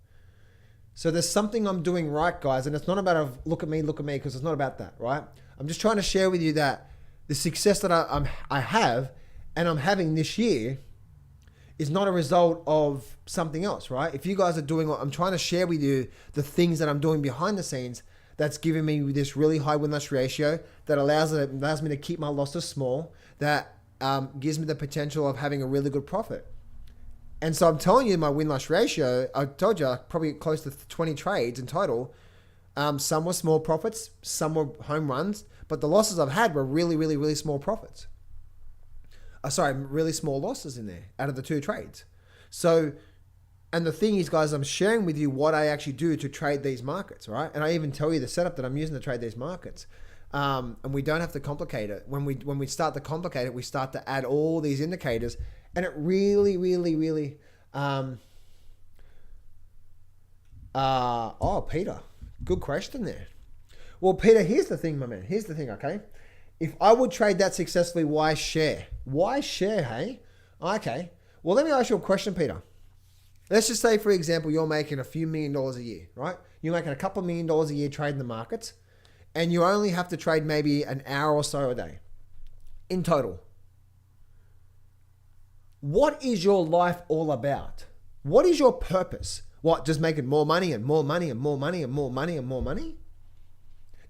So there's something I'm doing right, guys. And it's not about a look at me, because it's not about that, right? I'm just trying to share with you that the success that I have and I'm having this year is not a result of something else, right? If you guys are doing what I'm trying to share with you, the things that I'm doing behind the scenes, that's giving me this really high win-loss ratio that allows me to keep my losses small, that gives me the potential of having a really good profit. And so I'm telling you my win-loss ratio, I told you probably close to 20 trades in total. Some were small profits, some were home runs, but the losses I've had were really, really, really small profits. Really small losses in there out of the 2 trades. So, and the thing is, guys, I'm sharing with you what I actually do to trade these markets, right? And I even tell you the setup that I'm using to trade these markets. And we don't have to complicate it. When we start to complicate it, we start to add all these indicators, and it really, really, really. Peter, good question there. Well, Peter, here's the thing, my man. Here's the thing, okay? If I would trade that successfully, why share? Why share, hey? Okay. Well, let me ask you a question, Peter. Let's just say, for example, you're making a few $1 million a year, right? You're making a couple $1 million a year trading the markets, and you only have to trade maybe an hour or so a day in total. What is your life all about? What is your purpose? What, just making more money and more money and more money and more money and more money?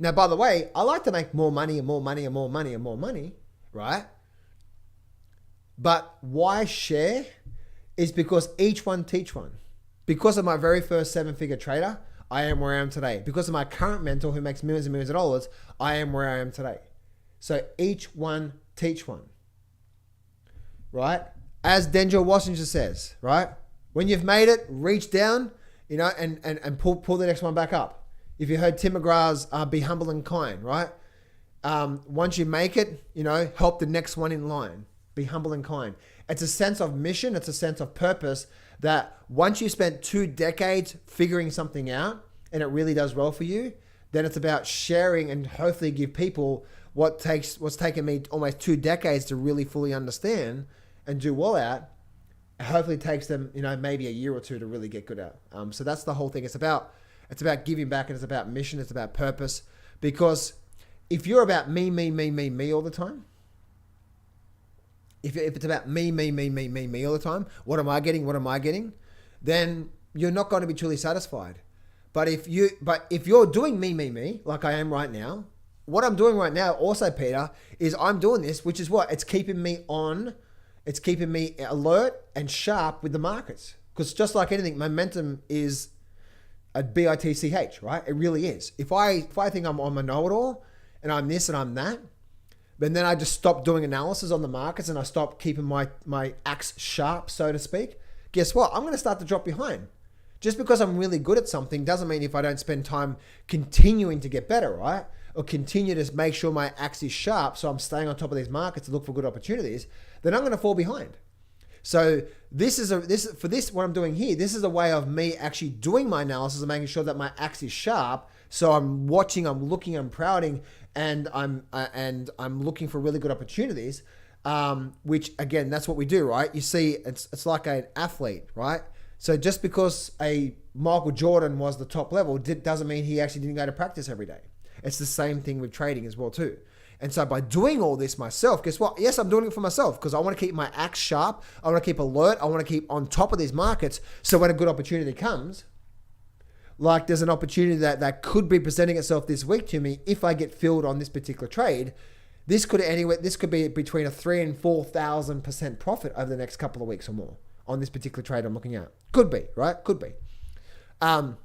Now, by the way, I like to make more money and more money and more money and more money, right? But why share is because each one teach one. Because of my very first 7-figure trader, I am where I am today. Because of my current mentor who makes millions and millions of dollars, I am where I am today. So each one teach one, right? As Denzel Washington says, right? When you've made it, reach down, and pull the next one back up. If you heard Tim McGraw's be humble and kind, right? Once you make it, help the next one in line. Be humble and kind. It's a sense of mission. It's a sense of purpose that once you spent 2 decades figuring something out and it really does well for you, then it's about sharing and hopefully give people what's taken me almost 2 decades to really fully understand and do well at. Hopefully it takes them, maybe a year or 2 to really get good at. So that's the whole thing. It's about giving back, and it's about mission. It's about purpose. Because if you're about me all the time, if it's about me all the time, what am I getting? Then you're not going to be truly satisfied. But if you're doing me, like I am right now, what I'm doing right now also, Peter, is I'm doing this, which is what? It's keeping me on, it's keeping me alert and sharp with the markets. Because just like anything, momentum is a BITCH, right? It really is. If I think I'm a know-it-all and I'm this and I'm that, but then I just stop doing analysis on the markets and I stop keeping my axe sharp, so to speak, guess what? I'm going to start to drop behind. Just because I'm really good at something doesn't mean if I don't spend time continuing to get better, right? Or continue to make sure my axe is sharp so I'm staying on top of these markets to look for good opportunities, then I'm going to fall behind. So what I'm doing here, this is a way of me actually doing my analysis and making sure that my axe is sharp. So I'm watching, I'm looking, I'm prowling, and I'm looking for really good opportunities. Which again, that's what we do, right? You see, it's like an athlete, right? So just because a Michael Jordan was the top level doesn't mean he actually didn't go to practice every day. It's the same thing with trading as well too. And so by doing all this myself, guess what? Yes, I'm doing it for myself because I want to keep my axe sharp. I want to keep alert. I want to keep on top of these markets. So when a good opportunity comes, like there's an opportunity that could be presenting itself this week to me if I get filled on this particular trade, this could be between a 3,000 and 4,000% profit over the next couple of weeks or more on this particular trade I'm looking at. Could be, right? Could be. And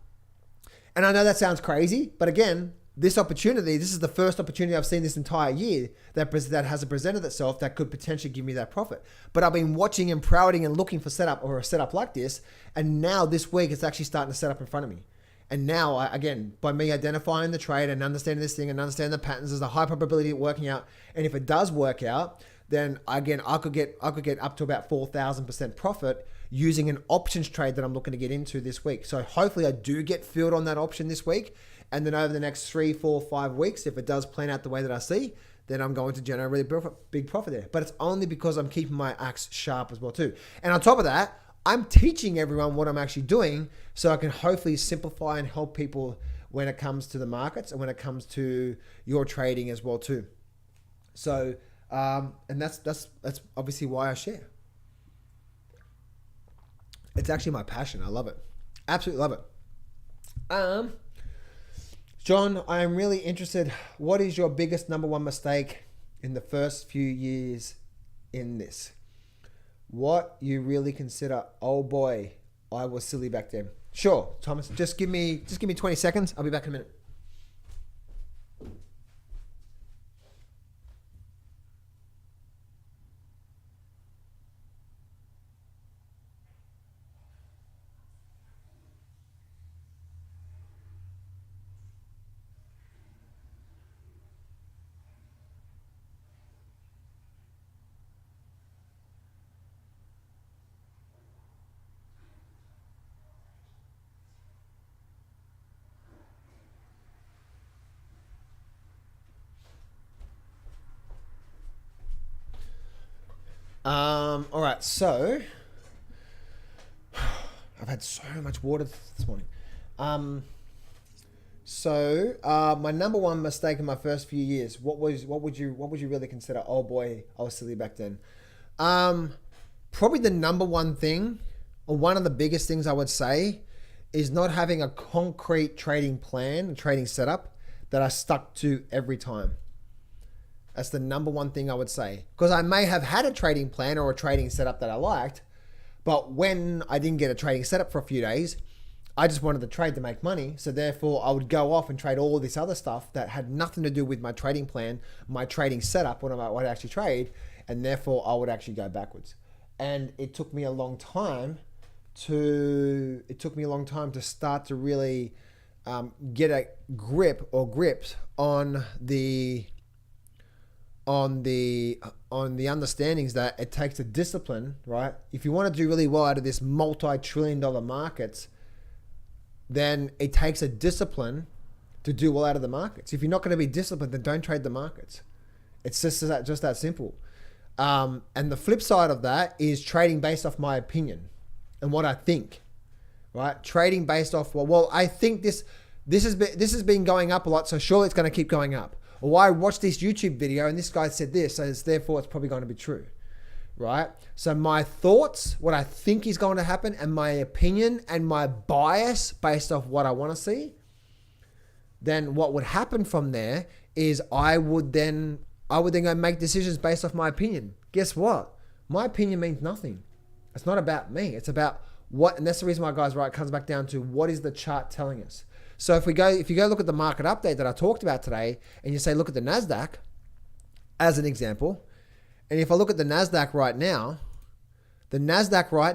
I know that sounds crazy, but again, this is the first opportunity I've seen this entire year that has presented itself that could potentially give me that profit. But I've been watching and prowling and looking for a setup like this. And now this week, it's actually starting to set up in front of me. And now, again, by me identifying the trade and understanding this thing and understanding the patterns, there's a high probability of working out. And if it does work out, then again, I could get up to about 4,000% profit using an options trade that I'm looking to get into this week. So hopefully I do get filled on that option this week. And then over the next 3, 4, 5 weeks, if it does plan out the way that I see, then I'm going to generate a really big profit there. But it's only because I'm keeping my axe sharp as well too. And on top of that, I'm teaching everyone what I'm actually doing so I can hopefully simplify and help people when it comes to the markets and when it comes to your trading as well too. So, and that's obviously why I share. It's actually my passion. I love it. Absolutely love it. John, I am really interested. What is your biggest number one mistake in the first few years in this? What you really consider, oh boy, I was silly back then. Sure, Thomas, just give me 20 seconds. I'll be back in a minute. All right, so I've had so much water this morning. My number one mistake in my first few years, what would you really consider? Oh boy, I was silly back then. Probably the number one thing, or one of the biggest things I would say, is not having a concrete trading plan, a trading setup that I stuck to every time. That's the number one thing I would say. Because I may have had a trading plan or a trading setup that I liked, but when I didn't get a trading setup for a few days, I just wanted to trade to make money. So therefore, I would go off and trade all this other stuff that had nothing to do with my trading plan, my trading setup, what I actually trade, and therefore I would actually go backwards. And it took me a long time to start to really get a grip or grips on the understandings that it takes a discipline, right? If you want to do really well out of this multi-trillion-dollar markets, then it takes a discipline to do well out of the markets. If you're not going to be disciplined, then don't trade the markets. It's just that simple. And the flip side of that is trading based off my opinion and what I think, right? Trading based off, well, I think this has been going up a lot, so surely it's going to keep going up. Or I watched this YouTube video and this guy said this, so therefore it's probably going to be true, right? So my thoughts, what I think is going to happen, and my opinion and my bias based off what I want to see, then what would happen from there is I would then go make decisions based off my opinion. Guess what? My opinion means nothing. It's not about me. It's about what, and that's the reason why, guys, right, it comes back down to what is the chart telling us. So if you go look at the market update that I talked about today, and you say, look at the Nasdaq as an example, and if I look at the Nasdaq right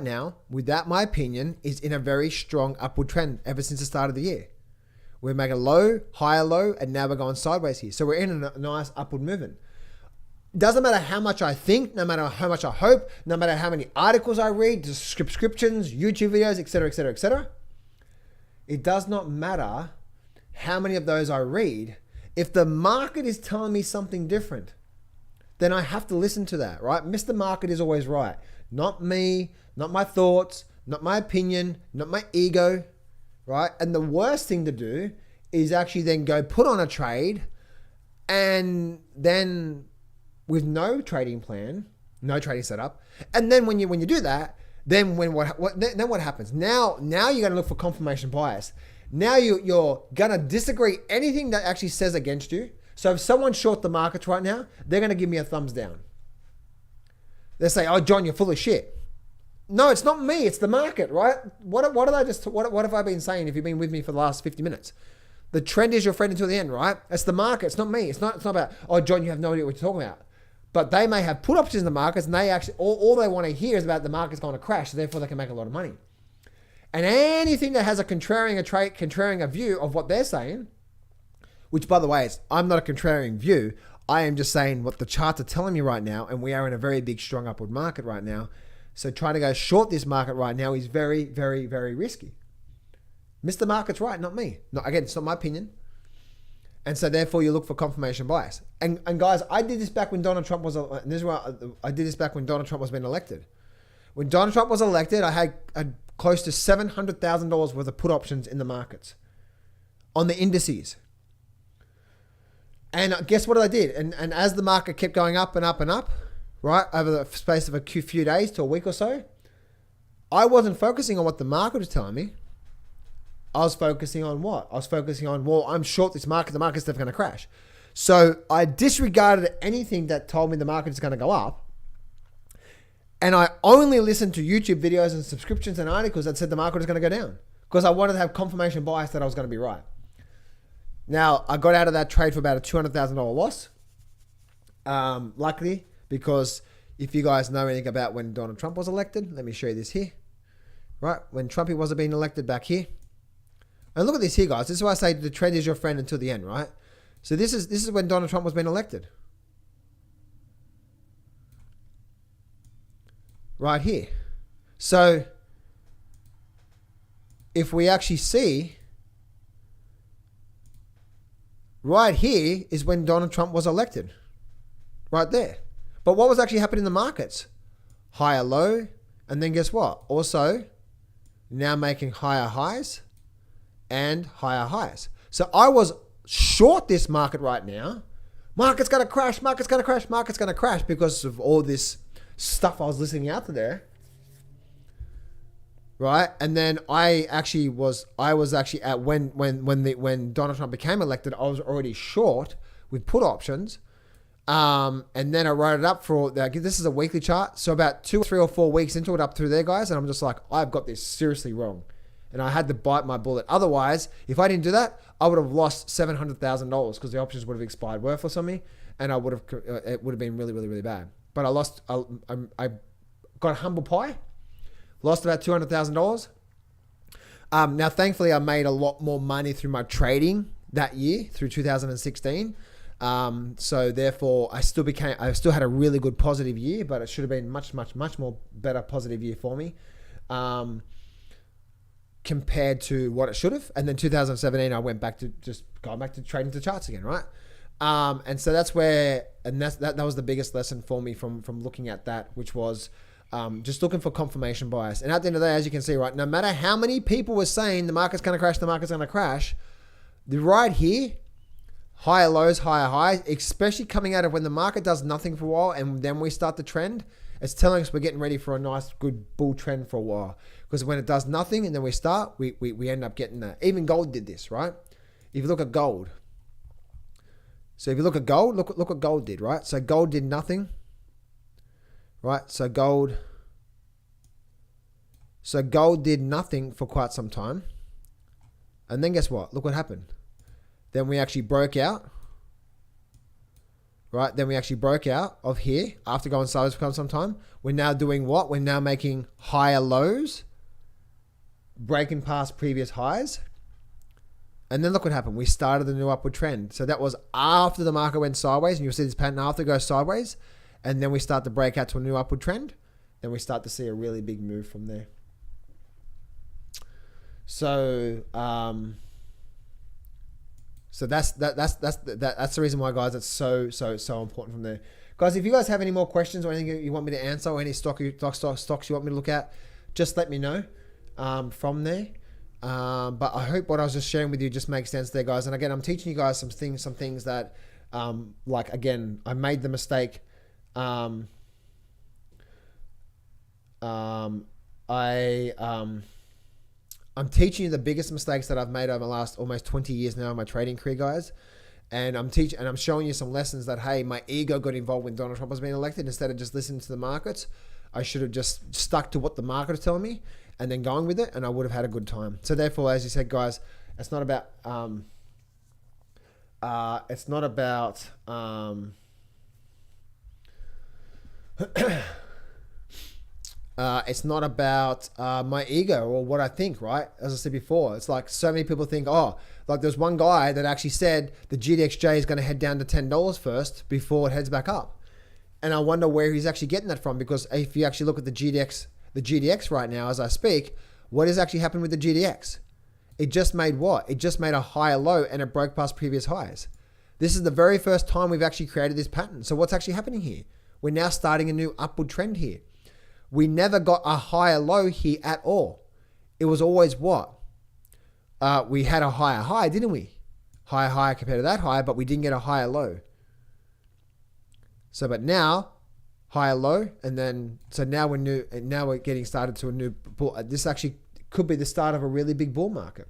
now, without my opinion, is in a very strong upward trend ever since the start of the year. We're making a low, higher low, and now we're going sideways here. So we're in a nice upward movement. Doesn't matter how much I think, no matter how much I hope, no matter how many articles I read, subscriptions, YouTube videos, etc., etc., etc. It does not matter how many of those I read. If the market is telling me something different, then I have to listen to that, right? Mr. Market is always right. Not me, not my thoughts, not my opinion, not my ego, right? And the worst thing to do is actually then go put on a trade and then with no trading plan, no trading setup. And then when you do that, then what happens? Now you're going to look for confirmation bias. Now you're going to disagree anything that actually says against you. So if someone short the markets right now, they're going to give me a thumbs down. They say, "Oh, John, you're full of shit." No, it's not me. It's the market, right? What have I been saying if you've been with me for the last 50 minutes? The trend is your friend until the end, right? It's the market. It's not me. It's not about, "Oh, John, you have no idea what you're talking about." But they may have put options in the markets, and they actually all they want to hear is about the market's going to crash, so therefore they can make a lot of money. And anything that has a contrarian view of what they're saying, which by the way, I'm not a contrarian view. I am just saying what the charts are telling me right now, and we are in a very big, strong upward market right now. So trying to go short this market right now is very, very, very risky. Mr. Market's right, not me. No, again, it's not my opinion. And so therefore you look for confirmation bias. And guys, I did this back when Donald Trump was, and this is why I did this back when Donald Trump was being elected. When Donald Trump was elected, I had close to $700,000 worth of put options in the markets on the indices. And guess what I did? And as the market kept going up and up and up, right, over the space of a few days to a week or so, I wasn't focusing on what the market was telling me. I was focusing on what? I was focusing on, well, I'm short this market. The market's never going to crash. So I disregarded anything that told me the market is going to go up. And I only listened to YouTube videos and subscriptions and articles that said the market is going to go down because I wanted to have confirmation bias that I was going to be right. Now, I got out of that trade for about a $200,000 loss. Luckily, because if you guys know anything about when Donald Trump was elected, let me show you this here. Right, when Trumpy was being elected back here. And look at this here, guys. This is why I say the trend is your friend until the end, right? So this is when Donald Trump was being elected. Right here. So if we actually see, right here is when Donald Trump was elected. Right there. But what was actually happening in the markets? Higher low. And then guess what? Also, now making higher highs and higher highs. So I was short this market right now. Market's going to crash, market's going to crash, market's going to crash because of all this stuff I was listening out to there. Right? And then I was actually at when Donald Trump became elected, I was already short with put options. And then I wrote it up for, this is a weekly chart. So about 2 or 3 or 4 weeks into it up through there, guys. And I'm just like, I've got this seriously wrong. And I had to bite my bullet. Otherwise, if I didn't do that, I would have lost $700,000 because the options would have expired worthless on me. And it would have been really, really, really bad. But I got a humble pie, lost about $200,000. Now, thankfully, I made a lot more money through my trading that year, through 2016. So therefore, I still had a really good positive year, but it should have been much, much, much more better positive year for me. Compared to what it should have. And then 2017, I went back to going back to trading to charts again, right? And so that's where, and that was the biggest lesson for me from looking at that, which was just looking for confirmation bias. And at the end of the day, as you can see, right, no matter how many people were saying the market's going to crash, the right here, higher lows, higher highs, especially coming out of when the market does nothing for a while and then we start the trend, it's telling us we're getting ready for a nice, good bull trend for a while. Because when it does nothing and then we start, we end up getting that. Even gold did this, right? if you look at gold. So if you look at gold, look what gold did, right? So gold did nothing, right? So gold did nothing for quite some time. And then guess what? Look what happened. Then we actually broke out, right? Then we actually broke out of here after going sideways for some time. We're now doing what? We're now making higher lows, breaking past previous highs. And then look what happened. We started the new upward trend. So that was after the market went sideways, and you'll see this pattern after it goes sideways. And then we start to break out to a new upward trend. Then we start to see a really big move from there. So, so that's the reason why, guys, it's so important from there. Guys, if you guys have any more questions or anything you want me to answer, or any stocks you want me to look at, just let me know from there. But I hope what I was just sharing with you just makes sense there, guys. And again, I'm teaching you guys some things that, like, again, I made the mistake. I'm teaching you the biggest mistakes that I've made over the last almost 20 years now in my trading career, guys. And I'm showing you some lessons that, hey, my ego got involved when Donald Trump was being elected. Instead of just listening to the markets, I should have just stuck to what the market is telling me and then going with it, and I would have had a good time. So therefore, as you said, guys, it's not about it's not about my ego or what I think, right? As I said before, it's like so many people think, oh, like there's one guy that actually said the GDXJ is going to head down to $10 first before it heads back up. And I wonder where he's actually getting that from, because if you actually look at the GDX right now as I speak, what has actually happened with the GDX? It just made what? It just made a higher low and it broke past previous highs. This is the very first time we've actually created this pattern. So what's actually happening here? We're now starting a new upward trend here. We never got a higher low here at all. It was always what? We had a higher high, didn't we? Higher high compared to that high, but we didn't get a higher low. So, but now, higher low, and then, so now we're new, and now we're getting started to a new bull. This actually could be the start of a really big bull market.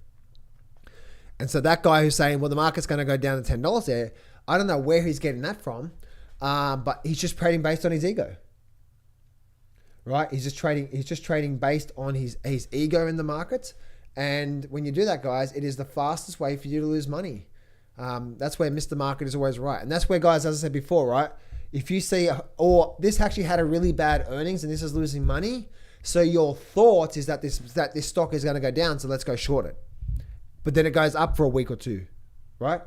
And so that guy who's saying, well, the market's going to go down to $10 there, I don't know where he's getting that from, but he's just trading based on his ego. Right? He's just trading based on his ego in the markets. And when you do that, guys, it is the fastest way for you to lose money. That's where Mr. Market is always right. And that's where, guys, as I said before, right? If you see, or this actually had a really bad earnings and this is losing money, so your thought is that this stock is going to go down, so let's go short it. But then it goes up for a week or two, right?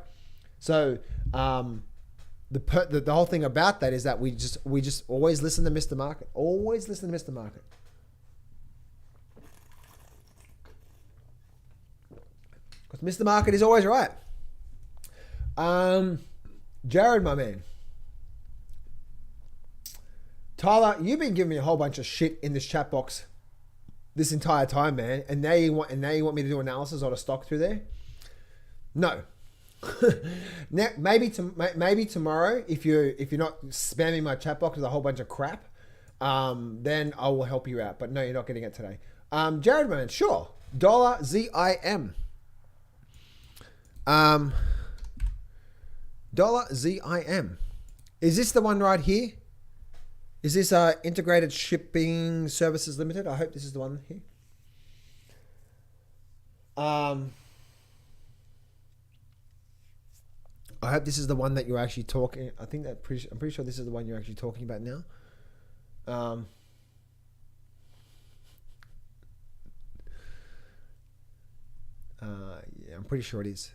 So the whole thing about that is that we just always listen to Mr. Market. Always listen to Mr. Market. Because Mr. Market is always right. Jared, my man. Tyler, you've been giving me a whole bunch of shit in this chat box this entire time, man. And now you want me to do analysis on a stock through there? No. maybe tomorrow, if you're not spamming my chat box with a whole bunch of crap, then I will help you out. But no, you're not getting it today. Jared, man, sure. Dollar ZIM. Dollar ZIM. Is this the one right here? Is this Integrated Shipping Services Limited? I hope this is the one here. I hope this is the one that you're actually talking. I'm pretty sure this is the one you're actually talking about now. Yeah, I'm pretty sure it is.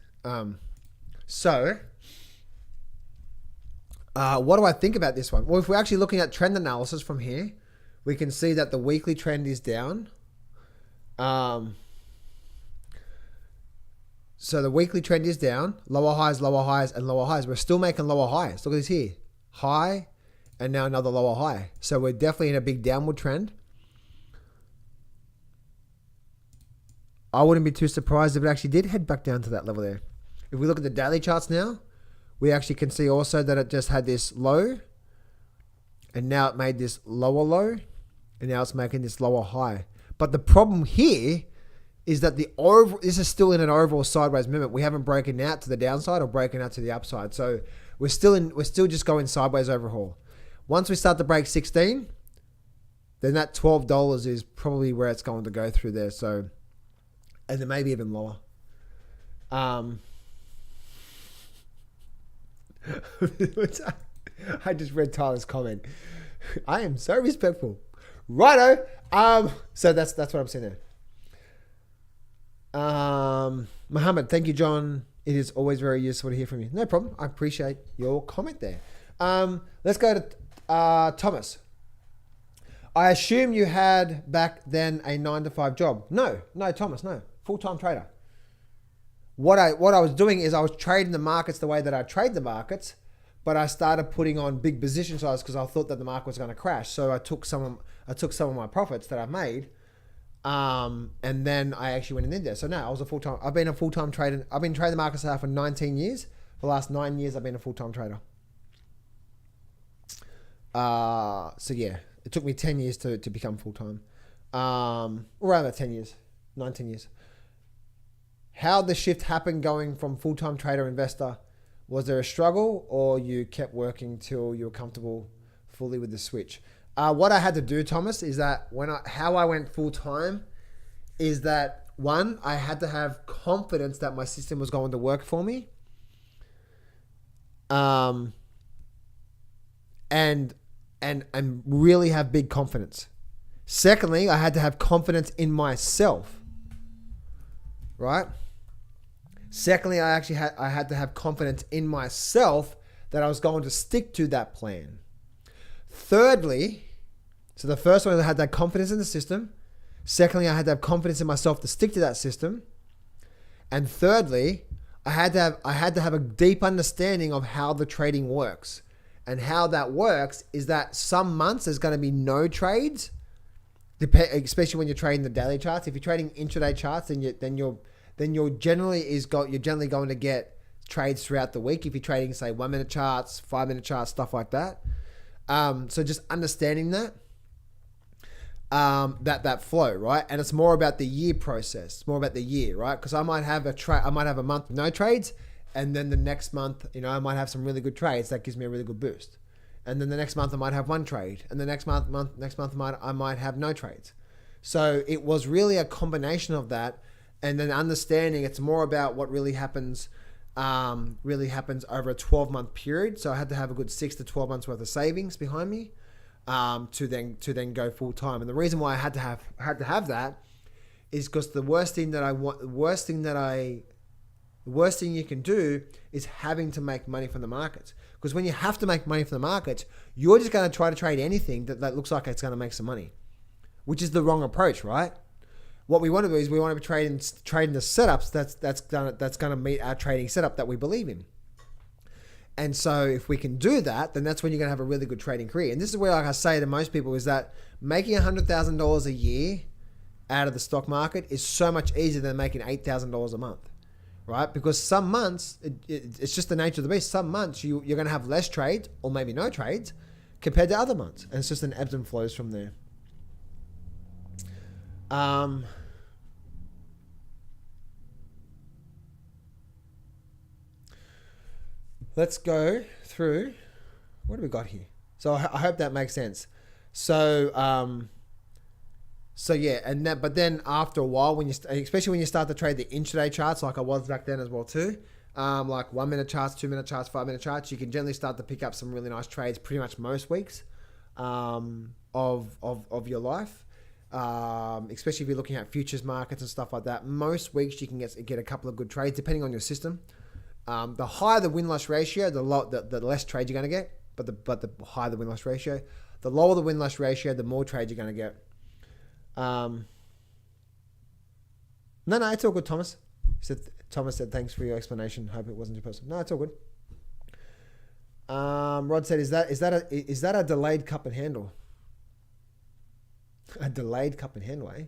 What do I think about this one? Well, if we're actually looking at trend analysis from here, we can see that the weekly trend is down. So the weekly trend is down, lower highs, and lower highs. We're still making lower highs. Look at this here. High, and now another lower high. So we're definitely in a big downward trend. I wouldn't be too surprised if it actually did head back down to that level there. If we look at the daily charts now, we actually can see also that it just had this low, and now it made this lower low, and now it's making this lower high. But the problem here is that this is still in an overall sideways movement. We haven't broken out to the downside or broken out to the upside. So we're still just going sideways overhaul. Once we start to break 16, then that $12 is probably where it's going to go through there. So, and then maybe even lower. I just read Tyler's comment. I am so respectful. Righto. So that's what I'm saying there. Muhammad, thank you, John. It is always very useful to hear from you. No problem. I appreciate your comment there. Let's go to Thomas. I assume you had back then a 9-to-5 job. No, Thomas, no. Full-time trader. What I was doing is I was trading the markets the way that I trade the markets, but I started putting on big position size because I thought that the market was going to crash. So I took some of my profits that I've made, and then I actually went in there. So now I was I've been a full-time trader. I've been trading the markets now for 19 years. For the last 9 years, I've been a full-time trader. So yeah, it took me 10 years to become full-time. Around about 10 years, 19 years. How the shift happened going from full-time trader investor? Was there a struggle, or you kept working till you were comfortable fully with the switch? What I had to do, Thomas, is that how I went full-time is that, one, I had to have confidence that my system was going to work for me. And really have big confidence. Secondly, I had to have confidence in myself. Right? Secondly, I had to have confidence in myself that I was going to stick to that plan. Thirdly, so the first one, I had that confidence in the system. Secondly, I had to have confidence in myself to stick to that system. And thirdly, I had to have a deep understanding of how the trading works. And how that works is that some months there's going to be no trades, especially when you're trading the daily charts. If you're trading intraday charts, then you're generally going to get trades throughout the week. If you're trading, say, 1 minute charts, 5 minute charts, stuff like that. So just understanding that flow, right? And it's more about the year process. It's more about the year, right? Because I might have a month with no trades, and then the next month, I might have some really good trades that gives me a really good boost. And then the next month I might have one trade, and the next month I might have no trades. So it was really a combination of that, and then understanding it's more about what really happens over a 12-month period. So I had to have a good 6 to 12 months worth of savings behind me to then go full time. And the reason why I had to have that is because the worst thing you can do is having to make money from the markets. Because when you have to make money from the markets, you're just going to try to trade anything that looks like it's going to make some money, which is the wrong approach, right? What we want to do is we want to be trading the setups that's going to meet our trading setup that we believe in. And so if we can do that, then that's when you're going to have a really good trading career. And this is where, like I say to most people, is that making $100,000 a year out of the stock market is so much easier than making $8,000 a month. Right? Because some months, it's just the nature of the beast. Some months you're going to have less trades or maybe no trades compared to other months. And it's just an ebbs and flows from there. Let's go through, what do we got here? So I hope that makes sense. So yeah, but then after a while, especially when you start to trade the intraday charts, like I was back then as well too, like 1 minute charts, 2 minute charts, 5 minute charts, you can generally start to pick up some really nice trades pretty much most weeks of your life. Especially if you're looking at futures markets and stuff like that. Most weeks you can get a couple of good trades depending on your system. The higher the win-loss ratio, the less trades you're going to get. But the higher the win-loss ratio, the lower the win-loss ratio, the more trades you're going to get. No, it's all good, Thomas. Thomas said, thanks for your explanation. Hope it wasn't too personal. No, it's all good. Rod said, is that a delayed cup and handle? A delayed cup and handle, eh?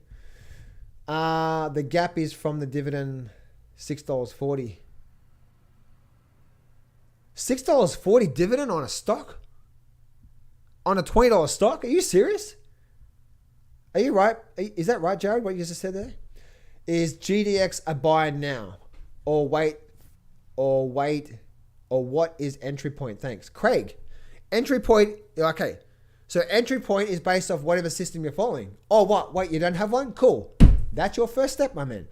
The gap is from the dividend, $6.40. $6.40 dividend on a stock? On a $20 stock? Are you serious? Are you right? Is that right, Jared, what you just said there? Is GDX a buy now? Or wait, or what is entry point? Thanks. Craig, entry point, okay. So entry point is based off whatever system you're following. Oh, what? Wait, you don't have one? Cool. That's your first step, my man.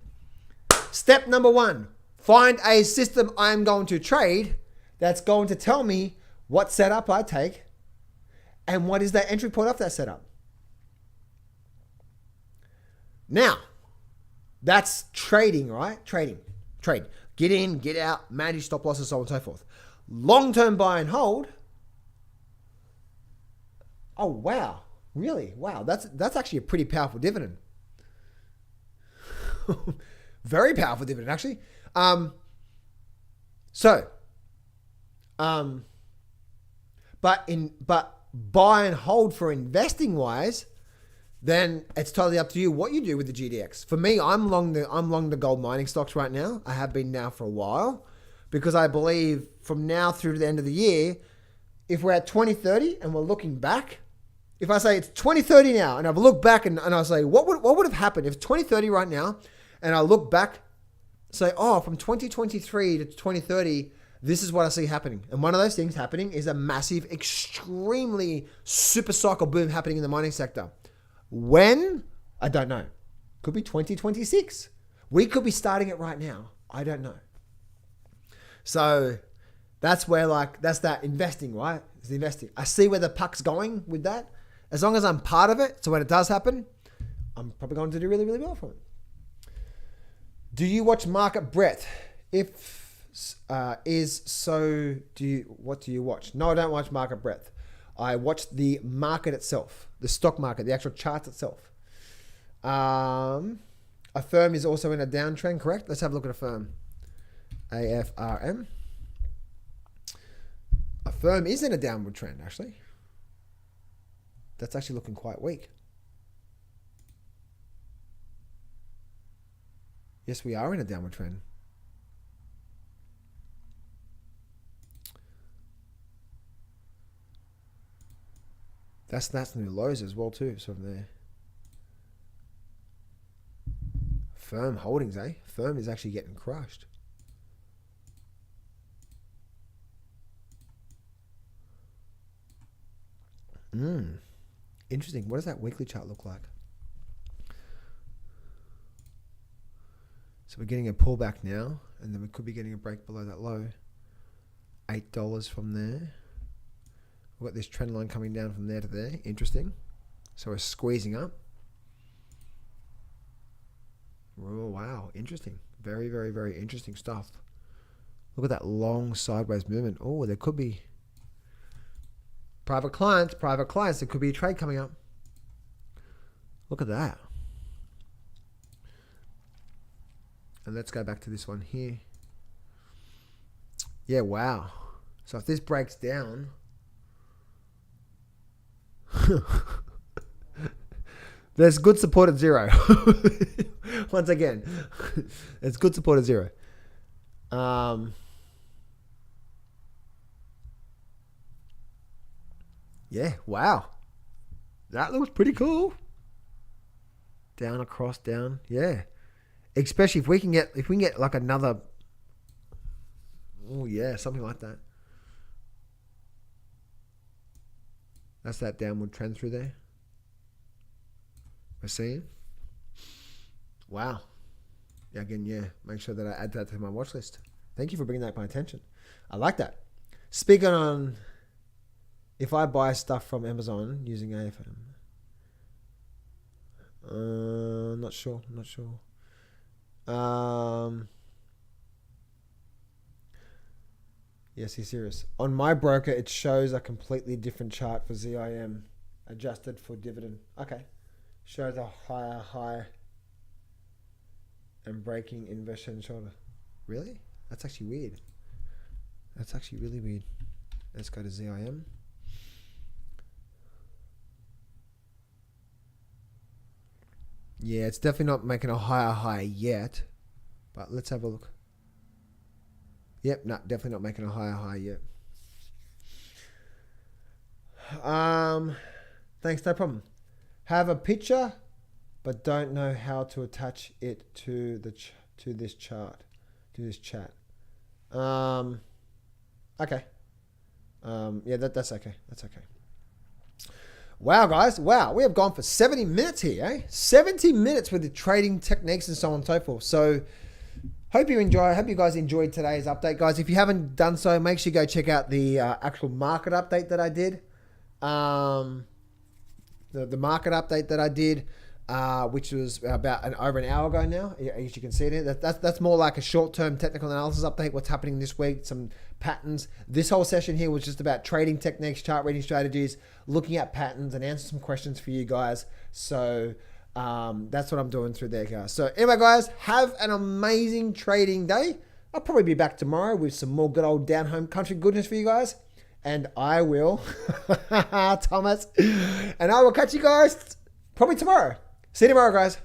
Step number 1, find a system I'm going to trade that's going to tell me what setup I take and what is that entry point of that setup. Now, that's trading, right? Trade. Get in, get out, manage stop losses, so on and so forth. Long-term buy and hold. Oh, wow. Really? Wow. That's actually a pretty powerful dividend. Very powerful dividend, actually. But buy and hold for investing wise, then it's totally up to you what you do with the GDX. For me, I'm long the gold mining stocks right now. I have been now for a while because I believe from now through to the end of the year, if we're at 2030 and we're looking back, if I say it's 2030 now and I've looked back and I say, what would have happened if 2030 right now and I look back, say, oh, from 2023 to 2030, this is what I see happening. And one of those things happening is a massive, extremely super cycle boom happening in the mining sector. When? I don't know. Could be 2026. We could be starting it right now. I don't know. So that's where that's that investing, right? It's the investing. I see where the puck's going with that. As long as I'm part of it, so when it does happen, I'm probably going to do really, really well from it. Do you watch market breadth? What do you watch? No, I don't watch market breadth. I watch the market itself, the stock market, the actual charts itself. A firm is also in a downtrend, correct? Let's have a look at a firm. AFRM. A firm is in a downward trend, actually. That's actually looking quite weak. Yes, we are in a downward trend. That's new lows as well too. So from there, firm holdings, eh? Firm is actually getting crushed. Interesting. What does that weekly chart look like? So we're getting a pullback now, and then we could be getting a break below that low. $8 from there. We've got this trend line coming down from there to there. Interesting. So we're squeezing up. Oh, wow. Interesting. Very, very, very interesting stuff. Look at that long sideways movement. Oh, there could be private clients. There could be a trade coming up. Look at that. And let's go back to this one here. Yeah, wow. So if this breaks down, there's good support at 0. Once again, it's good support at 0. Yeah, wow. That looks pretty cool. Down, across, down. Yeah. Especially if we can get like another, oh yeah, something like that. That's that downward trend through there. We're seeing. Wow. Yeah, again, yeah. Make sure that I add that to my watch list. Thank you for bringing that to my attention. I like that. Speaking on, if I buy stuff from Amazon using AFM, not sure. Yes, he's serious. On my broker, it shows a completely different chart for ZIM, adjusted for dividend. Okay. Shows a higher high and breaking inversion shoulder. Really? That's actually weird. That's actually really weird. Let's go to ZIM. Yeah, it's definitely not making a higher high yet, but let's have a look. Yep, no, definitely not making a higher high yet. Thanks, no problem. Have a picture but don't know how to attach it to the to this chart, to this chat. Okay. Yeah, that's okay. That's okay. Wow, guys. Wow, we have gone for 70 minutes here, eh? 70 minutes with the trading techniques and so on and so forth. So hope you guys enjoyed today's update, guys. If you haven't done so, make sure you go check out the actual market update that I did. The market update that I did, which was about over an hour ago now. As you can see it, that's more like a short-term technical analysis update. What's happening this week? Some patterns. This whole session here was just about trading techniques, chart reading strategies, looking at patterns, and answer some questions for you guys. So that's what I'm doing through there, guys. So anyway, guys, have an amazing trading day. I'll probably be back tomorrow with some more good old down home country goodness for you guys. And I will, Thomas, and I will catch you guys probably tomorrow. See you tomorrow, guys.